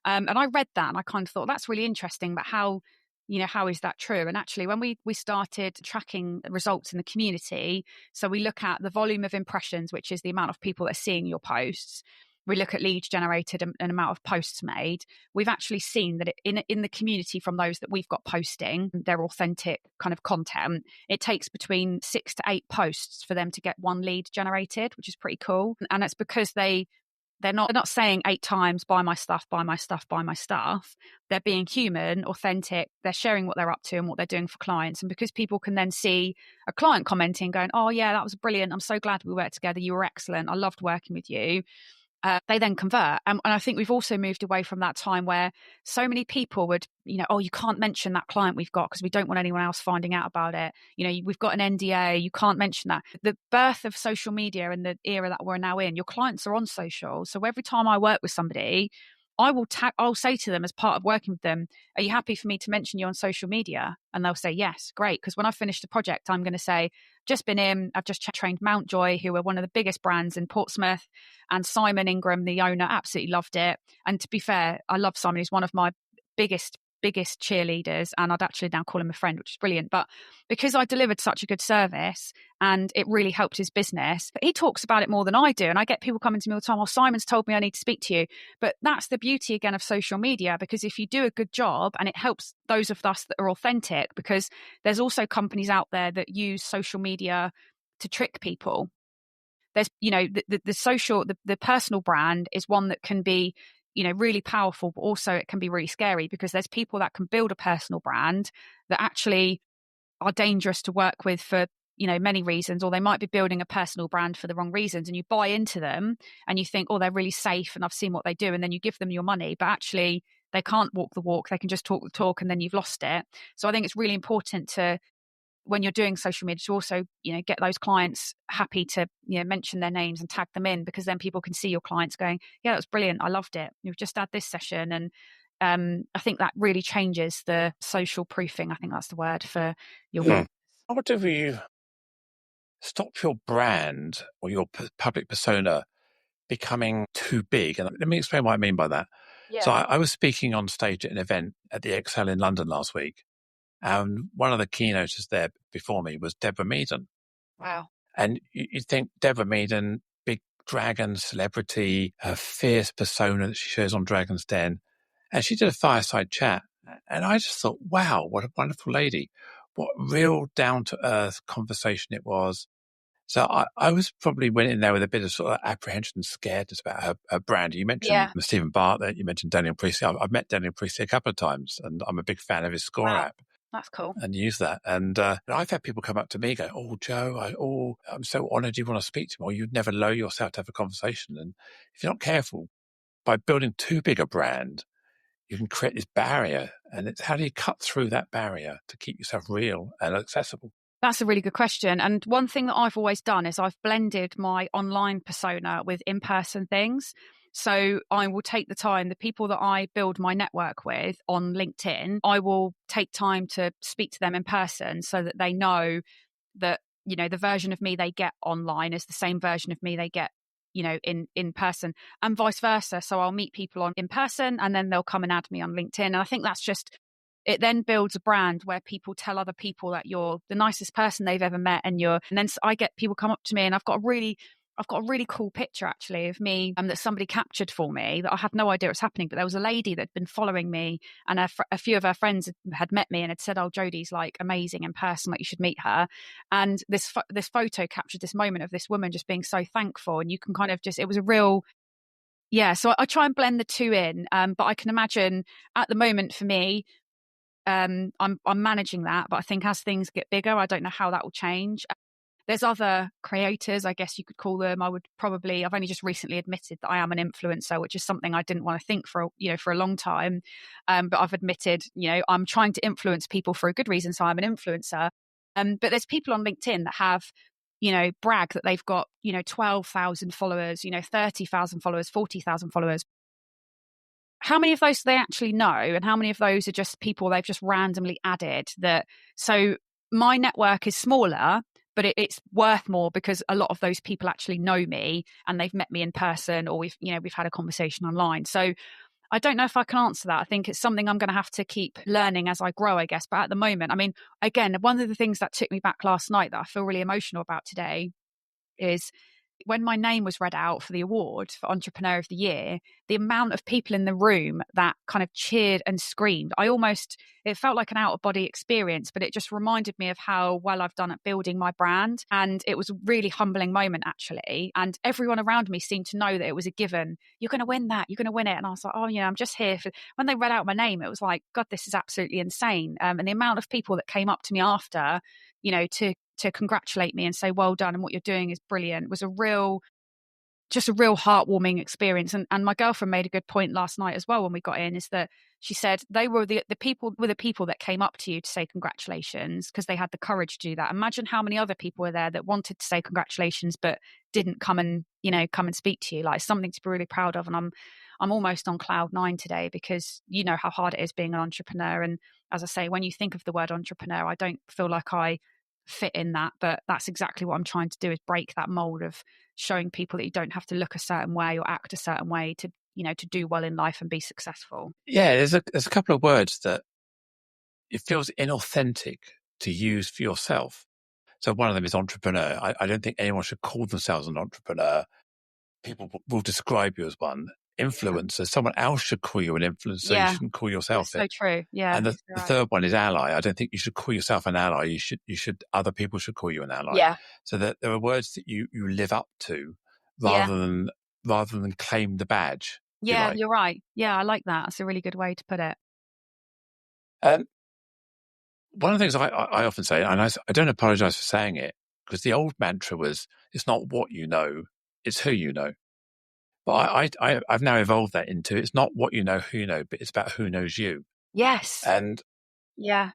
And I read that and I kind of thought that's really interesting, but how is that true? And actually, when we started tracking results in the community, so we look at the volume of impressions, which is the amount of people that are seeing your posts. We look at leads generated and amount of posts made. We've actually seen that in the community from those that we've got posting their authentic kind of content, it takes between 6 to 8 posts for them to get one lead generated, which is pretty cool. And it's because they're not saying 8 times, buy my stuff, buy my stuff, buy my stuff. They're being human, authentic. They're sharing what they're up to and what they're doing for clients. And because people can then see a client commenting, going, oh yeah, that was brilliant. I'm so glad we worked together. You were excellent. I loved working with you. They then convert. And I think we've also moved away from that time where so many people would, oh, you can't mention that client we've got because we don't want anyone else finding out about it. We've got an NDA. You can't mention that. The birth of social media and the era that we're now in, your clients are on social. So every time I work with somebody, I'll say to them as part of working with them, are you happy for me to mention you on social media? And they'll say, yes, great. Because when I finish the project, I'm going to say, I've just trained Mountjoy, who are one of the biggest brands in Portsmouth, and Simon Ingram, the owner, absolutely loved it. And to be fair, I love Simon. He's one of my biggest cheerleaders, and I'd actually now call him a friend, which is brilliant. But because I delivered such a good service and it really helped his business, but he talks about it more than I do. And I get people coming to me all the time, Simon's told me I need to speak to you. But that's the beauty again of social media, because if you do a good job, and it helps those of us that are authentic, because there's also companies out there that use social media to trick people. there's, the social, the personal brand is one that can be, really powerful, but also it can be really scary, because there's people that can build a personal brand that actually are dangerous to work with for, many reasons, or they might be building a personal brand for the wrong reasons, and you buy into them and you think, oh, they're really safe and I've seen what they do, and then you give them your money, but actually they can't walk the walk, they can just talk the talk, and then you've lost it. So I think it's really important to, when you're doing social media, to also, get those clients happy to, mention their names and tag them in, because then people can see your clients going, yeah, that was brilliant, I loved it, you've just had this session. And I think that really changes the social proofing, I think that's the word, for your business. How do you stop your brand or your public persona becoming too big? And let me explain what I mean by that. Yeah. So I was speaking on stage at an event at the Excel in London last week. And one of the keynoters there before me was Deborah Meaden. Wow. And you'd think Deborah Meaden, big dragon celebrity, her fierce persona that she shows on Dragon's Den. And she did a fireside chat. And I just thought, wow, what a wonderful lady. What real down-to-earth conversation it was. So I was probably went in there with a bit of sort of apprehension and scaredness about her brand. You mentioned Stephen Bartlett, you mentioned Daniel Priestley. I've met Daniel Priestley a couple of times, and I'm a big fan of his Score app. That's cool. And use that. And I've had people come up to me and go, oh, Joe, I'm so honoured you want to speak to me, or you'd never lower yourself to have a conversation. And if you're not careful, by building too big a brand, you can create this barrier. And it's how do you cut through that barrier to keep yourself real and accessible? That's a really good question. And one thing that I've always done is I've blended my online persona with in-person things. So I will take the time, the people that I build my network with on LinkedIn, I will take time to speak to them in person, so that they know that, the version of me they get online is the same version of me they get, in person, and vice versa. So I'll meet people in person, and then they'll come and add me on LinkedIn. And I think that's just, it then builds a brand where people tell other people that you're the nicest person they've ever met. And then I get people come up to me, and I've got a really cool picture actually of me that somebody captured for me that I had no idea was happening. But there was a lady that had been following me, and a few of her friends had met me and had said, oh, Jodie's like amazing in person, like you should meet her. And this photo captured this moment of this woman just being so thankful. And you can kind of just, it was a real, yeah. So I try and blend the two in. But I can imagine at the moment for me, I'm managing that, but I think as things get bigger, I don't know how that will change. There's other creators, I guess you could call them. I've only just recently admitted that I am an influencer, which is something I didn't want to think for a long time. But I've admitted, I'm trying to influence people for a good reason, so I'm an influencer. But there's people on LinkedIn that have, brag that they've got, 12,000 followers, 30,000 followers, 40,000 followers. How many of those do they actually know? And how many of those are just people they've just randomly added? So my network is smaller, but it's worth more because a lot of those people actually know me and they've met me in person, or we've had a conversation online. So I don't know if I can answer that. I think it's something I'm going to have to keep learning as I grow, I guess. But at the moment, I mean, again, one of the things that took me back last night that I feel really emotional about today is when my name was read out for the award for Entrepreneur of the Year, the amount of people in the room that kind of cheered and screamed, it felt like an out of body experience, but it just reminded me of how well I've done at building my brand. And it was a really humbling moment, actually. And everyone around me seemed to know that it was a given. You're going to win that. You're going to win it. And I was like, oh, yeah, I'm just here for, when they read out my name, it was like, God, this is absolutely insane. And the amount of people that came up to me after, to congratulate me and say, well done, and what you're doing is brilliant, was a real heartwarming experience. And my girlfriend made a good point last night as well when we got in, is that she said they were the people that came up to you to say congratulations because they had the courage to do that. Imagine how many other people were there that wanted to say congratulations but didn't come and speak to you. Like, something to be really proud of. And I'm almost on cloud 9 today, because you know how hard it is being an entrepreneur. And as I say, when you think of the word entrepreneur, I don't feel like I fit in that, but that's exactly what I'm trying to do, is break that mold of showing people that you don't have to look a certain way or act a certain way to do well in life and be successful. Yeah, there's a couple of words that it feels inauthentic to use for yourself. So one of them is entrepreneur. I don't think anyone should call themselves an entrepreneur. People will describe you as one. influencer. Someone else should call you an influencer. Yeah. You shouldn't call yourself That's it. so true. Yeah. And the third one is ally. I don't think you should call yourself an ally. You should other people should call you an ally. Yeah. So that there are words that you live up to Yeah. rather than claim the badge. Yeah, you're right. Yeah, I like that. That's a really good way to put it. One of the things I often say, and I don't apologize for saying it, because the old mantra was, it's not what you know, it's who you know. But I've now evolved that into, it's not what you know, who you know, but it's about who knows you. Yes. And yeah.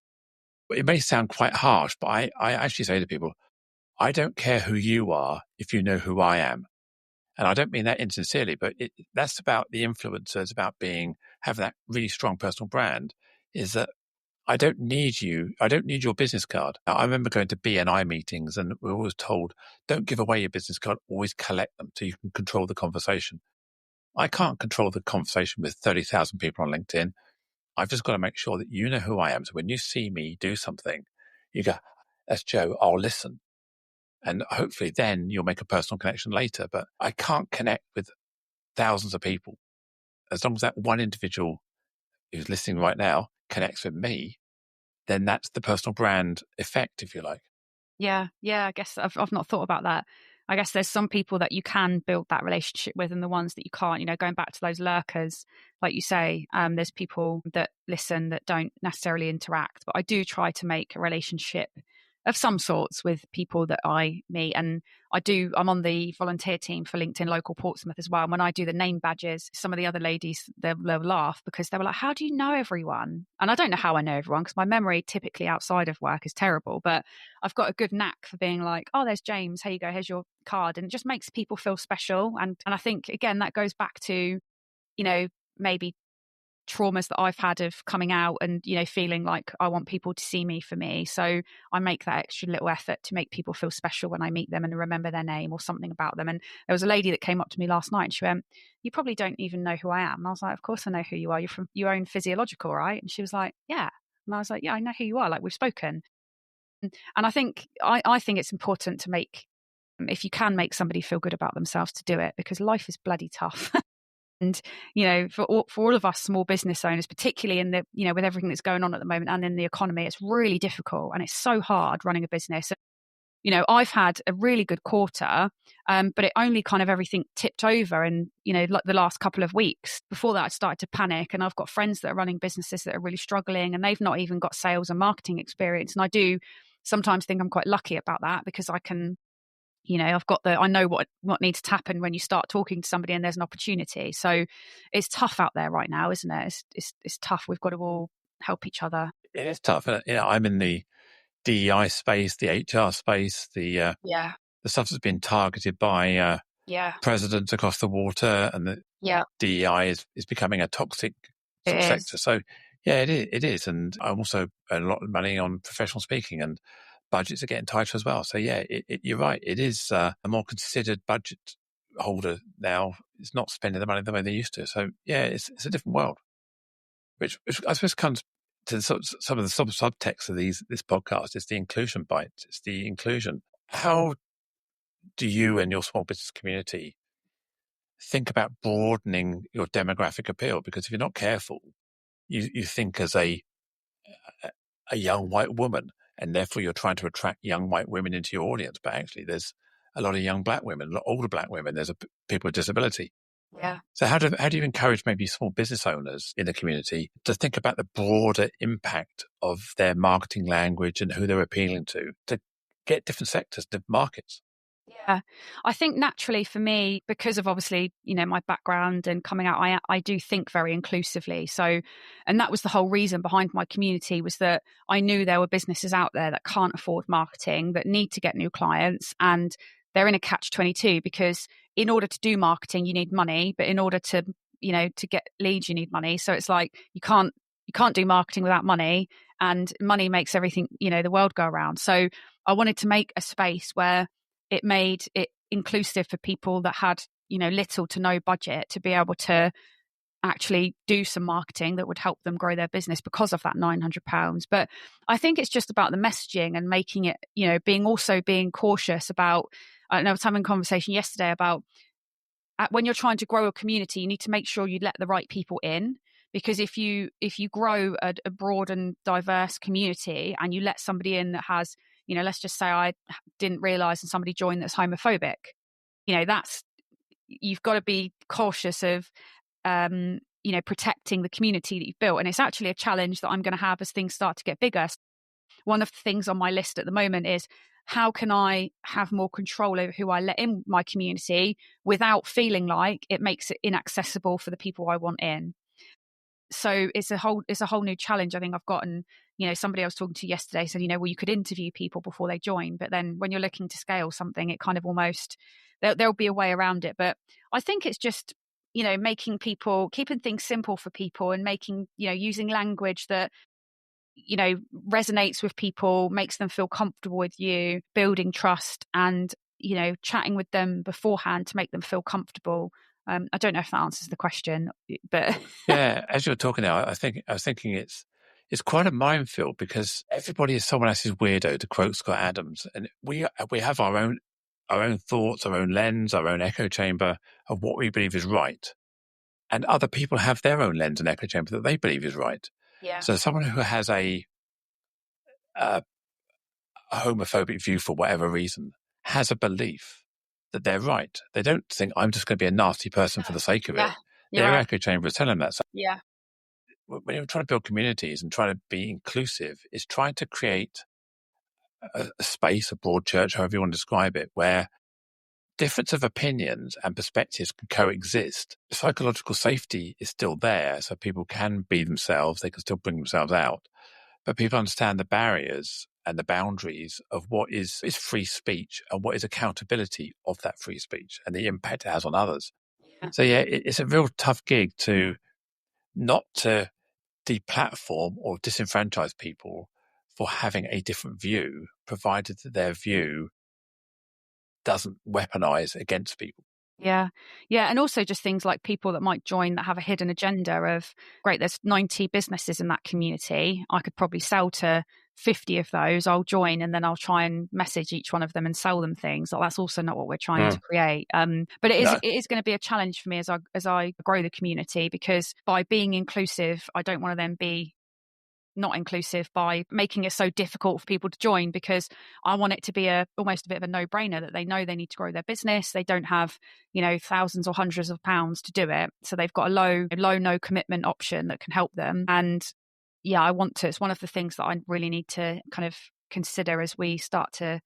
it may sound quite harsh, but I actually say to people, I don't care who you are if you know who I am. And I don't mean that insincerely, but that's about the influencers, about having that really strong personal brand, is that I don't need you. I don't need your business card. I remember going to BNI meetings and we're always told, don't give away your business card, always collect them so you can control the conversation. I can't control the conversation with 30,000 people on LinkedIn. I've just got to make sure that you know who I am. So when you see me do something, you go, that's Joe, I'll listen. And hopefully then you'll make a personal connection later. But I can't connect with thousands of people. As long as that one individual who's listening right now connects with me, then that's the personal brand effect, if you like. Yeah. I guess I've not thought about that. I guess there's some people that you can build that relationship with and the ones that you can't, going back to those lurkers, like you say, there's people that listen that don't necessarily interact, but I do try to make a relationship of some sorts with people that I meet. And I'm on the volunteer team for LinkedIn Local Portsmouth as well. And when I do the name badges, some of the other ladies, they'll laugh because they were like, how do you know everyone? And I don't know how I know everyone because my memory typically outside of work is terrible, but I've got a good knack for being like, oh, there's James. Here you go. Here's your card. And it just makes people feel special. And I think, again, that goes back to, maybe traumas that I've had of coming out and, feeling like I want people to see me for me. So I make that extra little effort to make people feel special when I meet them and remember their name or something about them. And there was a lady that came up to me last night and she went, you probably don't even know who I am. And I was like, of course I know who you are. You're from your own Physiological, right? And she was like, yeah. And I was like, yeah, I know who you are. Like, we've spoken. And I think it's important to make, if you can make somebody feel good about themselves, to do it, because life is bloody tough. And, for all of us small business owners, particularly in the, with everything that's going on at the moment and in the economy, it's really difficult and it's so hard running a business. I've had a really good quarter, but it only kind of everything tipped over and, like the last couple of weeks. Before that, I started to panic, and I've got friends that are running businesses that are really struggling and they've not even got sales and marketing experience. And I do sometimes think I'm quite lucky about that because I can, I know what needs to happen when you start talking to somebody and there's an opportunity. So it's tough out there right now, isn't it? It's tough. We've got to all help each other. It is tough. I'm in the DEI space, the HR space, the stuff that's been targeted by presidents across the water, and the DEI is becoming a toxic sector. So it is. And I also earn a lot of money on professional speaking, and budgets are getting tighter as well. So you're right. It is a more considered budget holder now. It's not spending the money the way they used to. So it's a different world, which I suppose comes to some of the subtext of this podcast. It's the inclusion bite. It's the inclusion. How do you and your small business community think about broadening your demographic appeal? Because if you're not careful, you think as a young white woman, and therefore you're trying to attract young white women into your audience. But actually, there's a lot of young black women, a lot older black women. There's people with disability. Yeah. So how do you encourage maybe small business owners in the community to think about the broader impact of their marketing language and who they're appealing to get different sectors, different markets? Yeah, I think naturally for me, because of obviously, my background and coming out, I do think very inclusively. So, and that was the whole reason behind my community, was that I knew there were businesses out there that can't afford marketing, that need to get new clients, and they're in a catch-22 because in order to do marketing, you need money, but in order to, to get leads, you need money. So it's like, you can't do marketing without money, and money makes everything, the world go around. So I wanted to make a space where it made it inclusive for people that had, little to no budget to be able to actually do some marketing that would help them grow their business because of that £900. But I think it's just about the messaging and making it, being cautious about, I was having a conversation yesterday about when you're trying to grow a community, you need to make sure you let the right people in. Because if you grow a broad and diverse community and you let somebody in that has, let's just say I didn't realize and somebody joined that's homophobic, that's, you've got to be cautious of, protecting the community that you've built. And it's actually a challenge that I'm going to have as things start to get bigger. One of the things on my list at the moment is, how can I have more control over who I let in my community without feeling like it makes it inaccessible for the people I want in? So it's a whole new challenge I think I've gotten. Somebody I was talking to yesterday said, well, you could interview people before they join, but then when you're looking to scale something, it kind of almost, there'll be a way around it. But I think it's just, keeping things simple for people and making, using language that, resonates with people, makes them feel comfortable with you, building trust and, chatting with them beforehand to make them feel comfortable. I don't know if that answers the question, but Yeah, as you're talking now, I was thinking it's quite a minefield, because everybody is someone else's weirdo, to quote Scott Adams, and we have our own thoughts, our own lens, our own echo chamber of what we believe is right, and other people have their own lens and echo chamber that they believe is right. yeah, So someone who has a homophobic view for whatever reason has a belief that they're right. They don't think, I'm just going to be a nasty person for the sake of it. yeah, you're Their right. echo chamber is telling them that. So Yeah, when you're trying to build communities and trying to be inclusive, is trying to create a space, a broad church, however you want to describe it, where difference of opinions and perspectives can coexist. Psychological safety is still there, so people can be themselves, they can still bring themselves out, but people understand the barriers and the boundaries of what is free speech and what is accountability of that free speech and the impact it has on others. yeah, So yeah, it's a real tough gig to not to deplatform or disenfranchise people for having a different view, provided that their view doesn't weaponize against people. yeah, yeah. And also just things like people that might join that have a hidden agenda of, great, there's 90 businesses in that community. I could probably sell to 50 of those. I'll join and then I'll try and message each one of them and sell them things. Like, that's also not what we're trying to create. But it is going to be a challenge for me as I grow the community, because by being inclusive, I don't want to then be not inclusive by making it so difficult for people to join, because I want it to be almost a bit of a no-brainer that they know they need to grow their business. They don't have, thousands or hundreds of pounds to do it. So they've got a low, no commitment option that can help them. And yeah, it's one of the things that I really need to kind of consider as we start to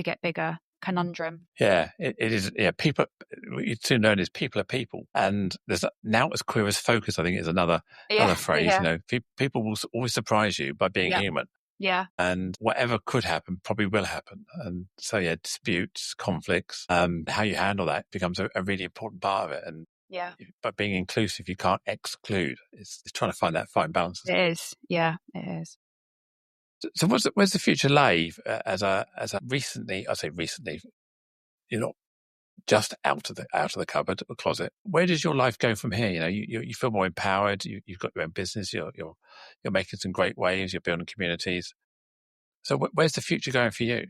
get bigger. Conundrum. Yeah, it is. Yeah, people, what you soon learn is people are people. And there's now as queer as focus, I think, is another phrase. Yeah. People will always surprise you by being human. Yeah. And whatever could happen probably will happen. And so, yeah, disputes, conflicts, how you handle that becomes a really important part of it. And Yeah. by being inclusive, you can't exclude. It's trying to find that fine balance. It is. Yeah, it is. So where's the future lay as a recently, I say recently, you're not just out of the cupboard or closet. Where does your life go from here? You feel more empowered. You've got your own business. You're making some great waves. You're building communities. So where's the future going for you?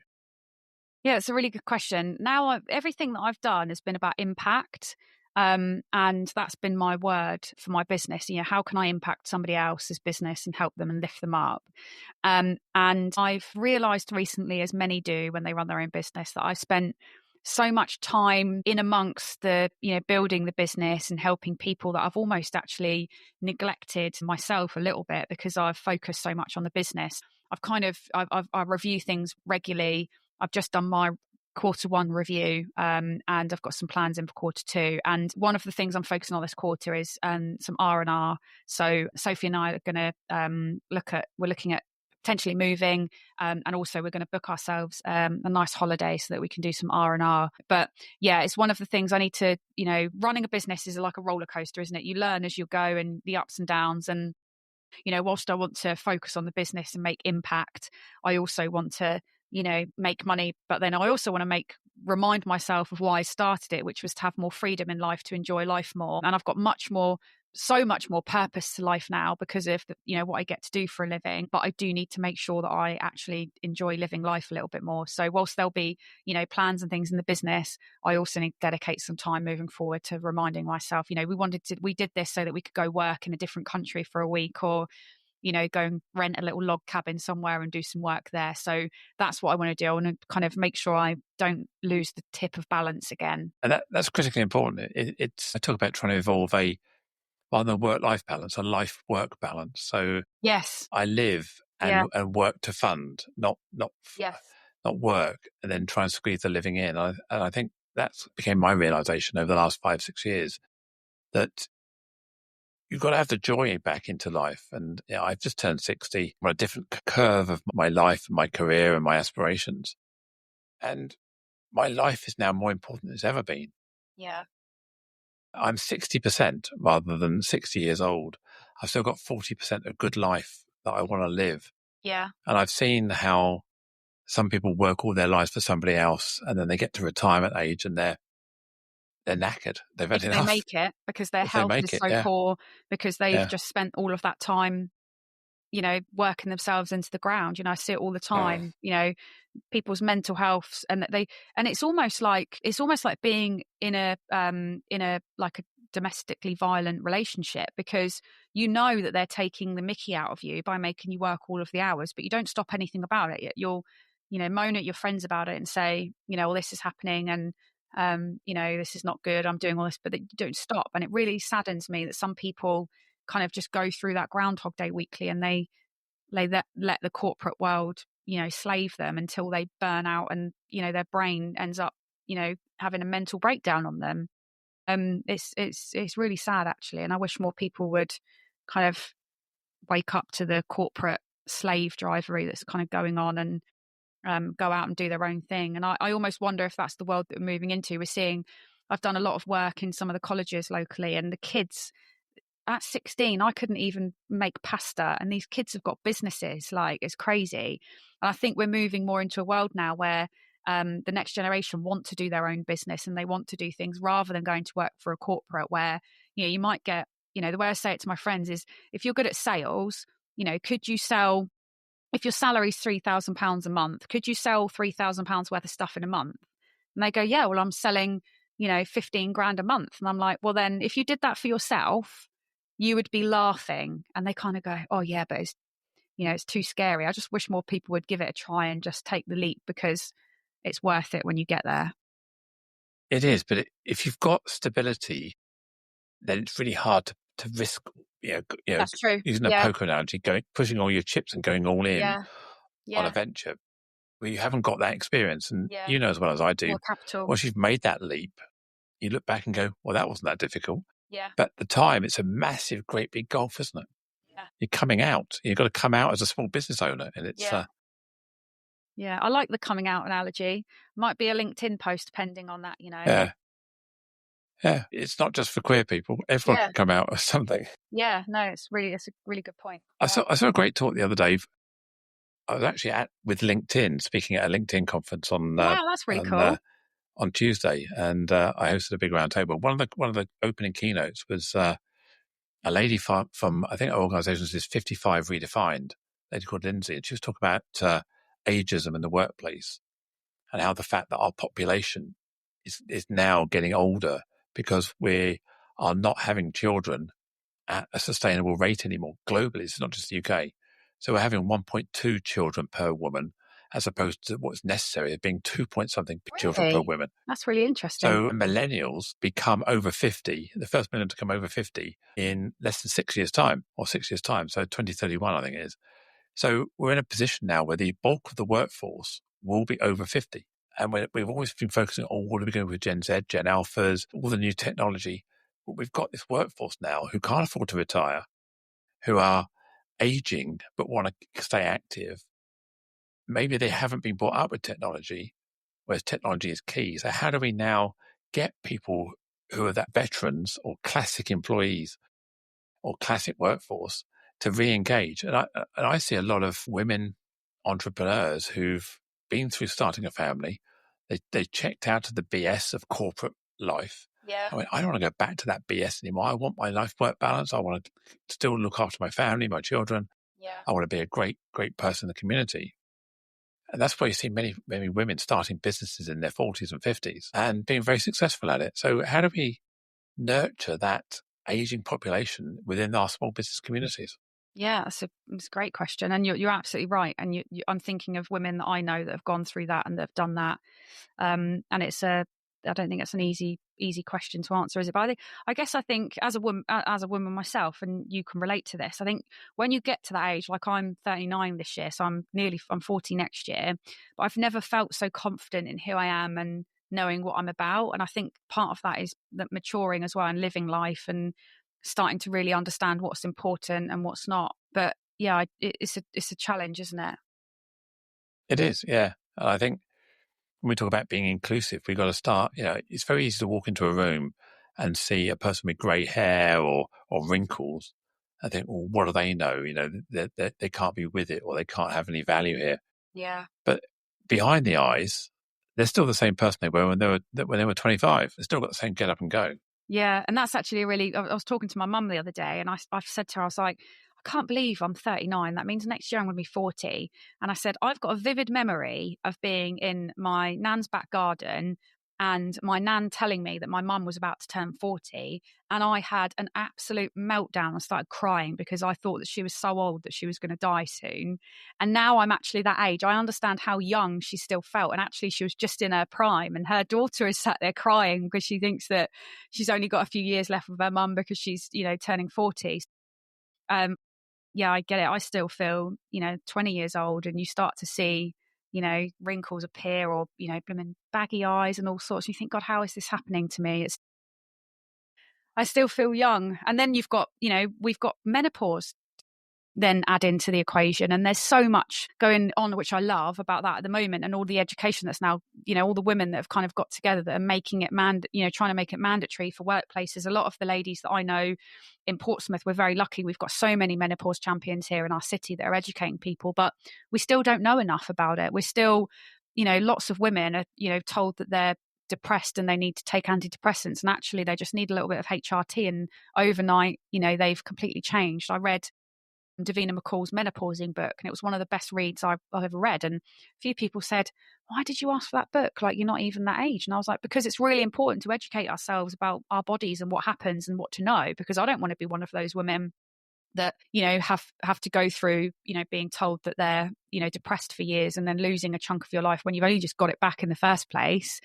Yeah, it's a really good question. Now, everything that I've done has been about impact. And that's been my word for my business. How can I impact somebody else's business and help them and lift them up? And I've realized recently, as many do when they run their own business, that I've spent so much time in amongst the, building the business and helping people, that I've almost actually neglected myself a little bit, because I've focused so much on the business. I review things regularly. I've just done my Q1 review, and I've got some plans in for Q2. And one of the things I'm focusing on this quarter is some R&R. So Sophie and I are going to we're looking at potentially moving, and also we're going to book ourselves a nice holiday so that we can do some R&R. But yeah, it's one of the things I need to, running a business is like a roller coaster, isn't it? You learn as you go, and the ups and downs. And whilst I want to focus on the business and make impact, I also want to make money, but then I also want to remind myself of why I started it, which was to have more freedom in life, to enjoy life more. And I've got much more so much more purpose to life now because of what I get to do for a living, but I do need to make sure that I actually enjoy living life a little bit more. So whilst there'll be plans and things in the business, I also need to dedicate some time moving forward to reminding myself, we did this so that we could go work in a different country for a week, or go and rent a little log cabin somewhere and do some work there. So that's what I want to do. I want to kind of make sure I don't lose the tip of balance again. And that's critically important. I talk about trying to evolve rather than work-life balance, a life-work balance. So Yes. I live and work to fund, not Yes. not work and then try and squeeze the living in. And I think that's became my realization over the last 5-6 years, that you've got to have the joy back into life. And I've just turned 60. I'm on a different curve of my life and my career and my aspirations. And my life is now more important than it's ever been. Yeah. I'm 60% rather than 60 years old. I've still got 40% of good life that I want to live. Yeah. And I've seen how some people work all their lives for somebody else, and then they get to retirement age and they're knackered. They've had enough. They make it, because their If they health make is it, so yeah. poor, because they've Yeah. just spent all of that time, working themselves into the ground. I see it all the time. People's mental health, and it's almost like being in a like a domestically violent relationship, because that they're taking the mickey out of you by making you work all of the hours, but you don't stop anything about it. You'll moan at your friends about it and say, well, this is happening, and this is not good, I'm doing all this, but you don't stop. And it really saddens me that some people kind of just go through that Groundhog Day weekly, and they let the corporate world slave them until they burn out, and their brain ends up having a mental breakdown on them. It's really sad, actually, and I wish more people would kind of wake up to the corporate slave drivery that's kind of going on, and go out and do their own thing. And I almost wonder if that's the world that we're moving into. I've done a lot of work in some of the colleges locally, and the kids at 16, I couldn't even make pasta, and these kids have got businesses. Like, it's crazy. And I think we're moving more into a world now where the next generation want to do their own business, and they want to do things rather than going to work for a corporate where you might get, the way I say it to my friends is, if you're good at sales, could you sell, if your salary is £3,000 a month, could you sell £3,000 worth of stuff in a month? And they go, yeah, well, I'm selling 15 grand a month. And I'm like, well, then if you did that for yourself, you would be laughing. And they kind of go, oh yeah, but it's too scary. I just wish more people would give it a try and just take the leap, because it's worth it when you get there. It is, but if you've got stability, then it's really hard to risk. That's true. Using a poker analogy, pushing all your chips and going all in on a venture where you haven't got that experience. And as well as I do, more capital. Once you've made that leap, you look back and go, well, that wasn't that difficult. Yeah. But at the time, it's a massive, great big gulf, isn't it? Yeah. You're coming out. You've got to come out as a small business owner, and it's. Yeah, I like the coming out analogy. Might be a LinkedIn post depending on that, Yeah. Yeah, it's not just for queer people. Everyone can come out as something. Yeah, no, it's a really good point. I saw a great talk the other day. I was actually with LinkedIn, speaking at a LinkedIn conference on that's really cool. On Tuesday, and I hosted a big round table. One of the opening keynotes was a lady from I think our organisation is 55 Redefined, a lady called Lindsay, and she was talking about ageism in the workplace, and how the fact that our population is now getting older because we are not having children at a sustainable rate anymore globally. It's not just the UK. So we're having 1.2 children per woman, as opposed to what's necessary as being 2-point-something children per woman. That's really interesting. So millennials become over 50, the first millennial to come over 50 in less than 6 years' time, or 6 years' time. So 2031, I think it is. So we're in a position now where the bulk of the workforce will be over 50. And we've always been focusing on what are we going to do with Gen Z, Gen Alphas, all the new technology. But we've got this workforce now who can't afford to retire, who are aging but want to stay active. Maybe they haven't been brought up with technology, whereas technology is key. So how do we now get people who are that veterans or classic employees or classic workforce to re-engage? And I see a lot of women entrepreneurs who've been through starting a family. They checked out of the BS of corporate life. Yeah. I went, I don't want to go back to that BS anymore. I want my life-work balance. I want to still look after my family, my children. Yeah. I want to be a great person in the community. And that's why you see many women starting businesses in their 40s and 50s and being very successful at it. So how do we nurture that aging population within our small business communities? Yeah, it's a great question, and you're absolutely right. And I'm thinking of women that I know that have gone through that and that have done that. And I don't think it's an easy question to answer, is it? But I think as a woman myself, and you can relate to this. I think when you get to that age, like I'm 39 this year, so I'm 40 next year, but I've never felt so confident in who I am and knowing what I'm about. And I think part of that is that maturing as well and living life and starting to really understand what's important and what's not. But yeah, it's a challenge, isn't it? It is, yeah. And I think when we talk about being inclusive, we've got to start, it's very easy to walk into a room and see a person with grey hair or wrinkles and think, well, what do they know? They can't be with it, or they can't have any value here. Yeah. But behind the eyes, they're still the same person they were when they were 25. They've still got the same get up and go. Yeah, and that's actually I was talking to my mum the other day, and I said to her, I was like, I can't believe I'm 39. That means next year I'm going to be 40. And I said, I've got a vivid memory of being in my nan's back garden and my nan telling me that my mum was about to turn 40. And I had an absolute meltdown and started crying because I thought that she was so old that she was going to die soon. And now I'm actually that age. I understand how young she still felt. And actually, she was just in her prime. And her daughter is sat there crying because she thinks that she's only got a few years left with her mum because she's, turning 40. Yeah, I get it. I still feel, 20 years old, and you start to see, wrinkles appear, or, blooming baggy eyes and all sorts. You think, God, how is this happening to me? I still feel young. And then we've got menopause then add into the equation. And there's so much going on, which I love about that at the moment, and all the education that's now, all the women that have kind of got together that are making it trying to make it mandatory for workplaces. A lot of the ladies that I know in Portsmouth, we're very lucky. We've got so many menopause champions here in our city that are educating people, but we still don't know enough about it. We're still, lots of women are, told that they're depressed and they need to take antidepressants, and actually they just need a little bit of HRT, and overnight, they've completely changed. I read Davina McCall's menopausing book, and it was one of the best reads I've ever read. And a few people said, why did you ask for that book? Like, you're not even that age. And I was like, because it's really important to educate ourselves about our bodies and what happens and what to know, because I don't want to be one of those women that, have to go through, being told that they're, depressed for years and then losing a chunk of your life when you've only just got it back in the first place,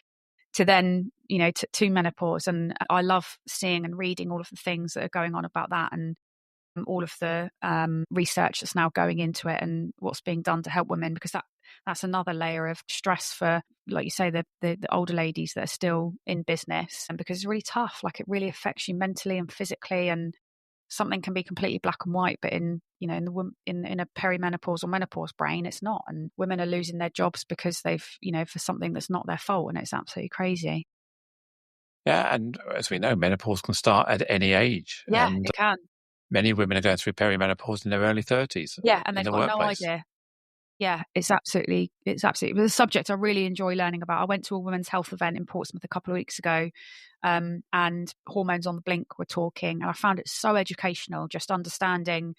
to then, to menopause. And I love seeing and reading all of the things that are going on about that, and all of the research that's now going into it and what's being done to help women, because that's another layer of stress for, like you say, the older ladies that are still in business, and because it's really tough. Like, it really affects you mentally and physically, and something can be completely black and white, but in a perimenopause or menopause brain, it's not. And women are losing their jobs because they've, for something that's not their fault, and it's absolutely crazy. Yeah, and as we know, menopause can start at any age. Yeah, And it can. many women are going through perimenopause in their early 30s. Yeah, and in they've the got no workplace. idea. Yeah, it's absolutely a subject I really enjoy learning about. I went to a women's health event in Portsmouth a couple of weeks ago, and Hormones on the Blink were talking, and I found it so educational, just understanding,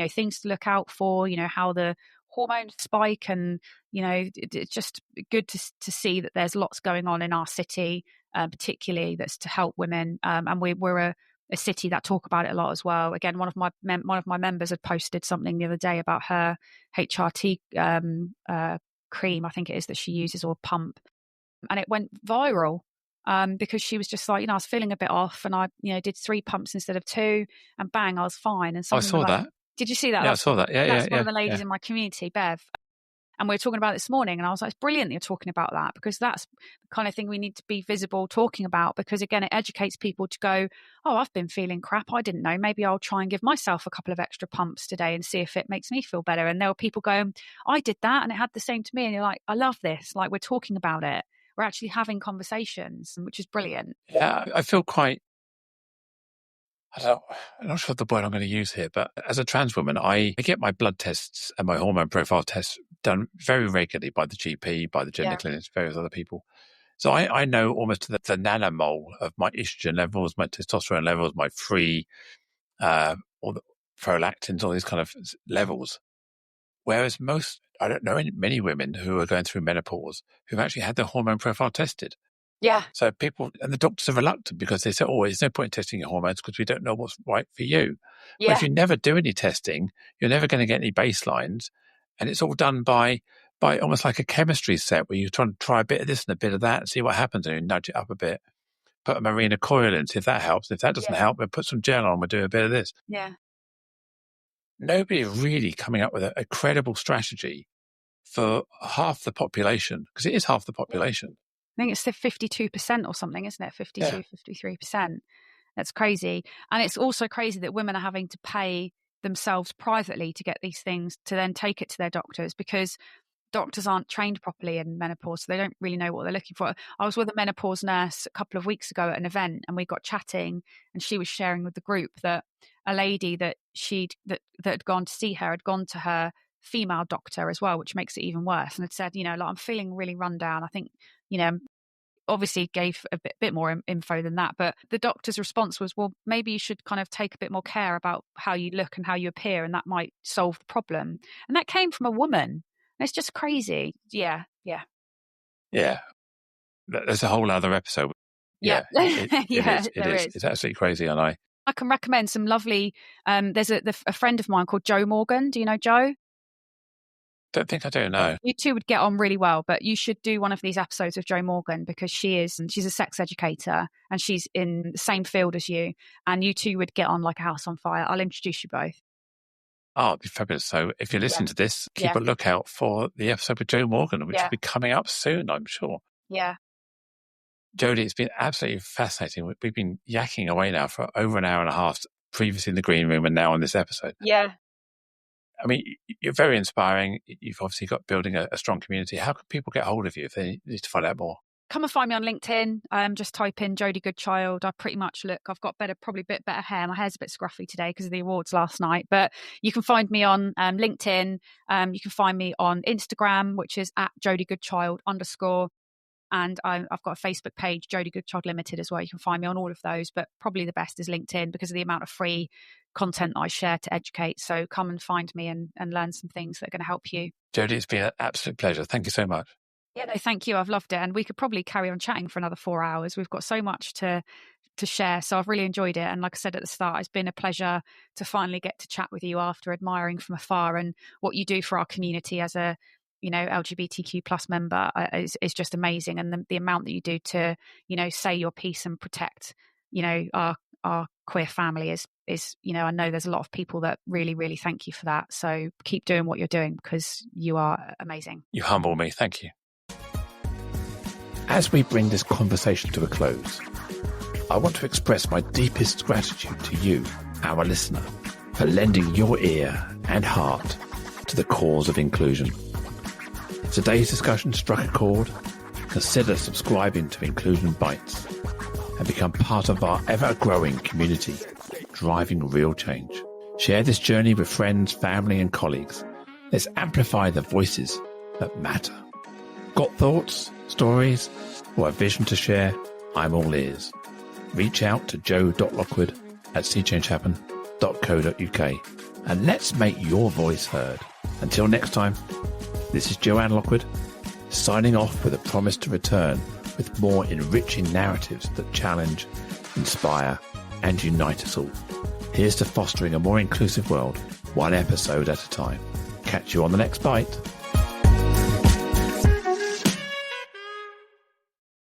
things to look out for, how the hormones spike, and, it's just good to see that there's lots going on in our city, particularly that's to help women, and we're a city that talk about it a lot as well. Again, one of my members had posted something the other day about her HRT cream, I think it is, that she uses, or pump, and it went viral because she was just like, I was feeling a bit off, and I, did 3 pumps instead of 2, and bang, I was fine. And I someone was saw like, that. "Did you see that?" Yeah, I saw that. That's one Yeah. of the ladies in my community, Bev. And we were talking about it this morning, and I was like, it's brilliant that you're talking about that, because that's the kind of thing we need to be visible talking about, because again, it educates people to go, oh, I've been feeling crap. I didn't know. Maybe I'll try and give myself a couple of extra pumps today and see if it makes me feel better. And there were people going, I did that and it had the same to me. And you're like, I love this. Like, we're talking about it. We're actually having conversations, which is brilliant. Yeah, I feel quite, I'm not sure the word I'm going to use here, but as a trans woman, I get my blood tests and my hormone profile tests done very regularly by the GP, by the gender clinics, various other people. So I know almost to the nanomole of my estrogen levels, my testosterone levels, my free, all the prolactins, all these kind of levels. Whereas I don't know many women who are going through menopause who've actually had their hormone profile tested. Yeah. So people, and the doctors are reluctant because they say, oh, there's no point in testing your hormones because we don't know what's right for you. Yeah. But if you never do any testing, you're never going to get any baselines. And it's all done by almost like a chemistry set where you try a bit of this and a bit of that and see what happens, and you nudge it up a bit. Put a marina coil in, see if that helps. If that doesn't help, we'll put some gel on, we'll do a bit of this. Yeah. Nobody is really coming up with a credible strategy for half the population, because it is half the population. I think it's the 52% or something, isn't it? 52, 53%. That's crazy. And it's also crazy that women are having to pay themselves privately to get these things, to then take it to their doctors, because doctors aren't trained properly in menopause, so they don't really know what they're looking for. I was with a menopause nurse a couple of weeks ago at an event, and we got chatting, and she was sharing with the group that a lady that that had gone to see her had gone to her female doctor as well, which makes it even worse, and had said, like, I'm feeling really run down. I think, obviously gave a bit more info than that, but the doctor's response was, well, maybe you should kind of take a bit more care about how you look and how you appear, and that might solve the problem. And that came from a woman. It's just crazy. Yeah. There's a whole other episode. Yeah. It is. It's absolutely crazy. And I can recommend some lovely, there's a friend of mine called Jo Morgan. Do you know Jo? Don't think I do, no. You two would get on really well, but you should do one of these episodes with Jo Morgan, because she's a sex educator and she's in the same field as you, and you two would get on like a house on fire. I'll introduce you both. Oh, it'd be fabulous. So if you're listening to this, keep a lookout for the episode with Jo Morgan, which will be coming up soon, I'm sure. Yeah. Jodie, it's been absolutely fascinating. We've been yakking away now for over an hour and a half, previously in the green room and now on this episode. Yeah. I mean, you're very inspiring. You've obviously got building a strong community. How can people get hold of you if they need to find out more? Come and find me on LinkedIn. Just type in Jodie Goodchild. I pretty much I've got probably a bit better hair. My hair's a bit scruffy today because of the awards last night. But you can find me on LinkedIn. You can find me on Instagram, which is @JodieGoodchild_. And I've got a Facebook page, Jodie Goodchild Limited, as well. You can find me on all of those, but probably the best is LinkedIn because of the amount of free content that I share to educate. So come and find me and learn some things that are going to help you. Jodie, it's been an absolute pleasure. Thank you so much. Yeah, no, thank you. I've loved it. And we could probably carry on chatting for another 4 hours. We've got so much to share. So I've really enjoyed it. And like I said at the start, it's been a pleasure to finally get to chat with you after admiring from afar, and what you do for our community as a LGBTQ plus member is just amazing. And the amount that you do to, say your piece and protect, our queer family is, I know there's a lot of people that really, really thank you for that. So keep doing what you're doing because you are amazing. You humble me. Thank you. As we bring this conversation to a close, I want to express my deepest gratitude to you, our listener, for lending your ear and heart to the cause of inclusion. If today's discussion struck a chord, consider subscribing to Inclusion Bites and become part of our ever-growing community, driving real change. Share this journey with friends, family, and colleagues. Let's amplify the voices that matter. Got thoughts, stories, or a vision to share? I'm all ears. Reach out to joe.lockwood@seechangehappen.co.uk and let's make your voice heard. Until next time, this is Joanne Lockwood, signing off with a promise to return with more enriching narratives that challenge, inspire, and unite us all. Here's to fostering a more inclusive world, one episode at a time. Catch you on the next bite.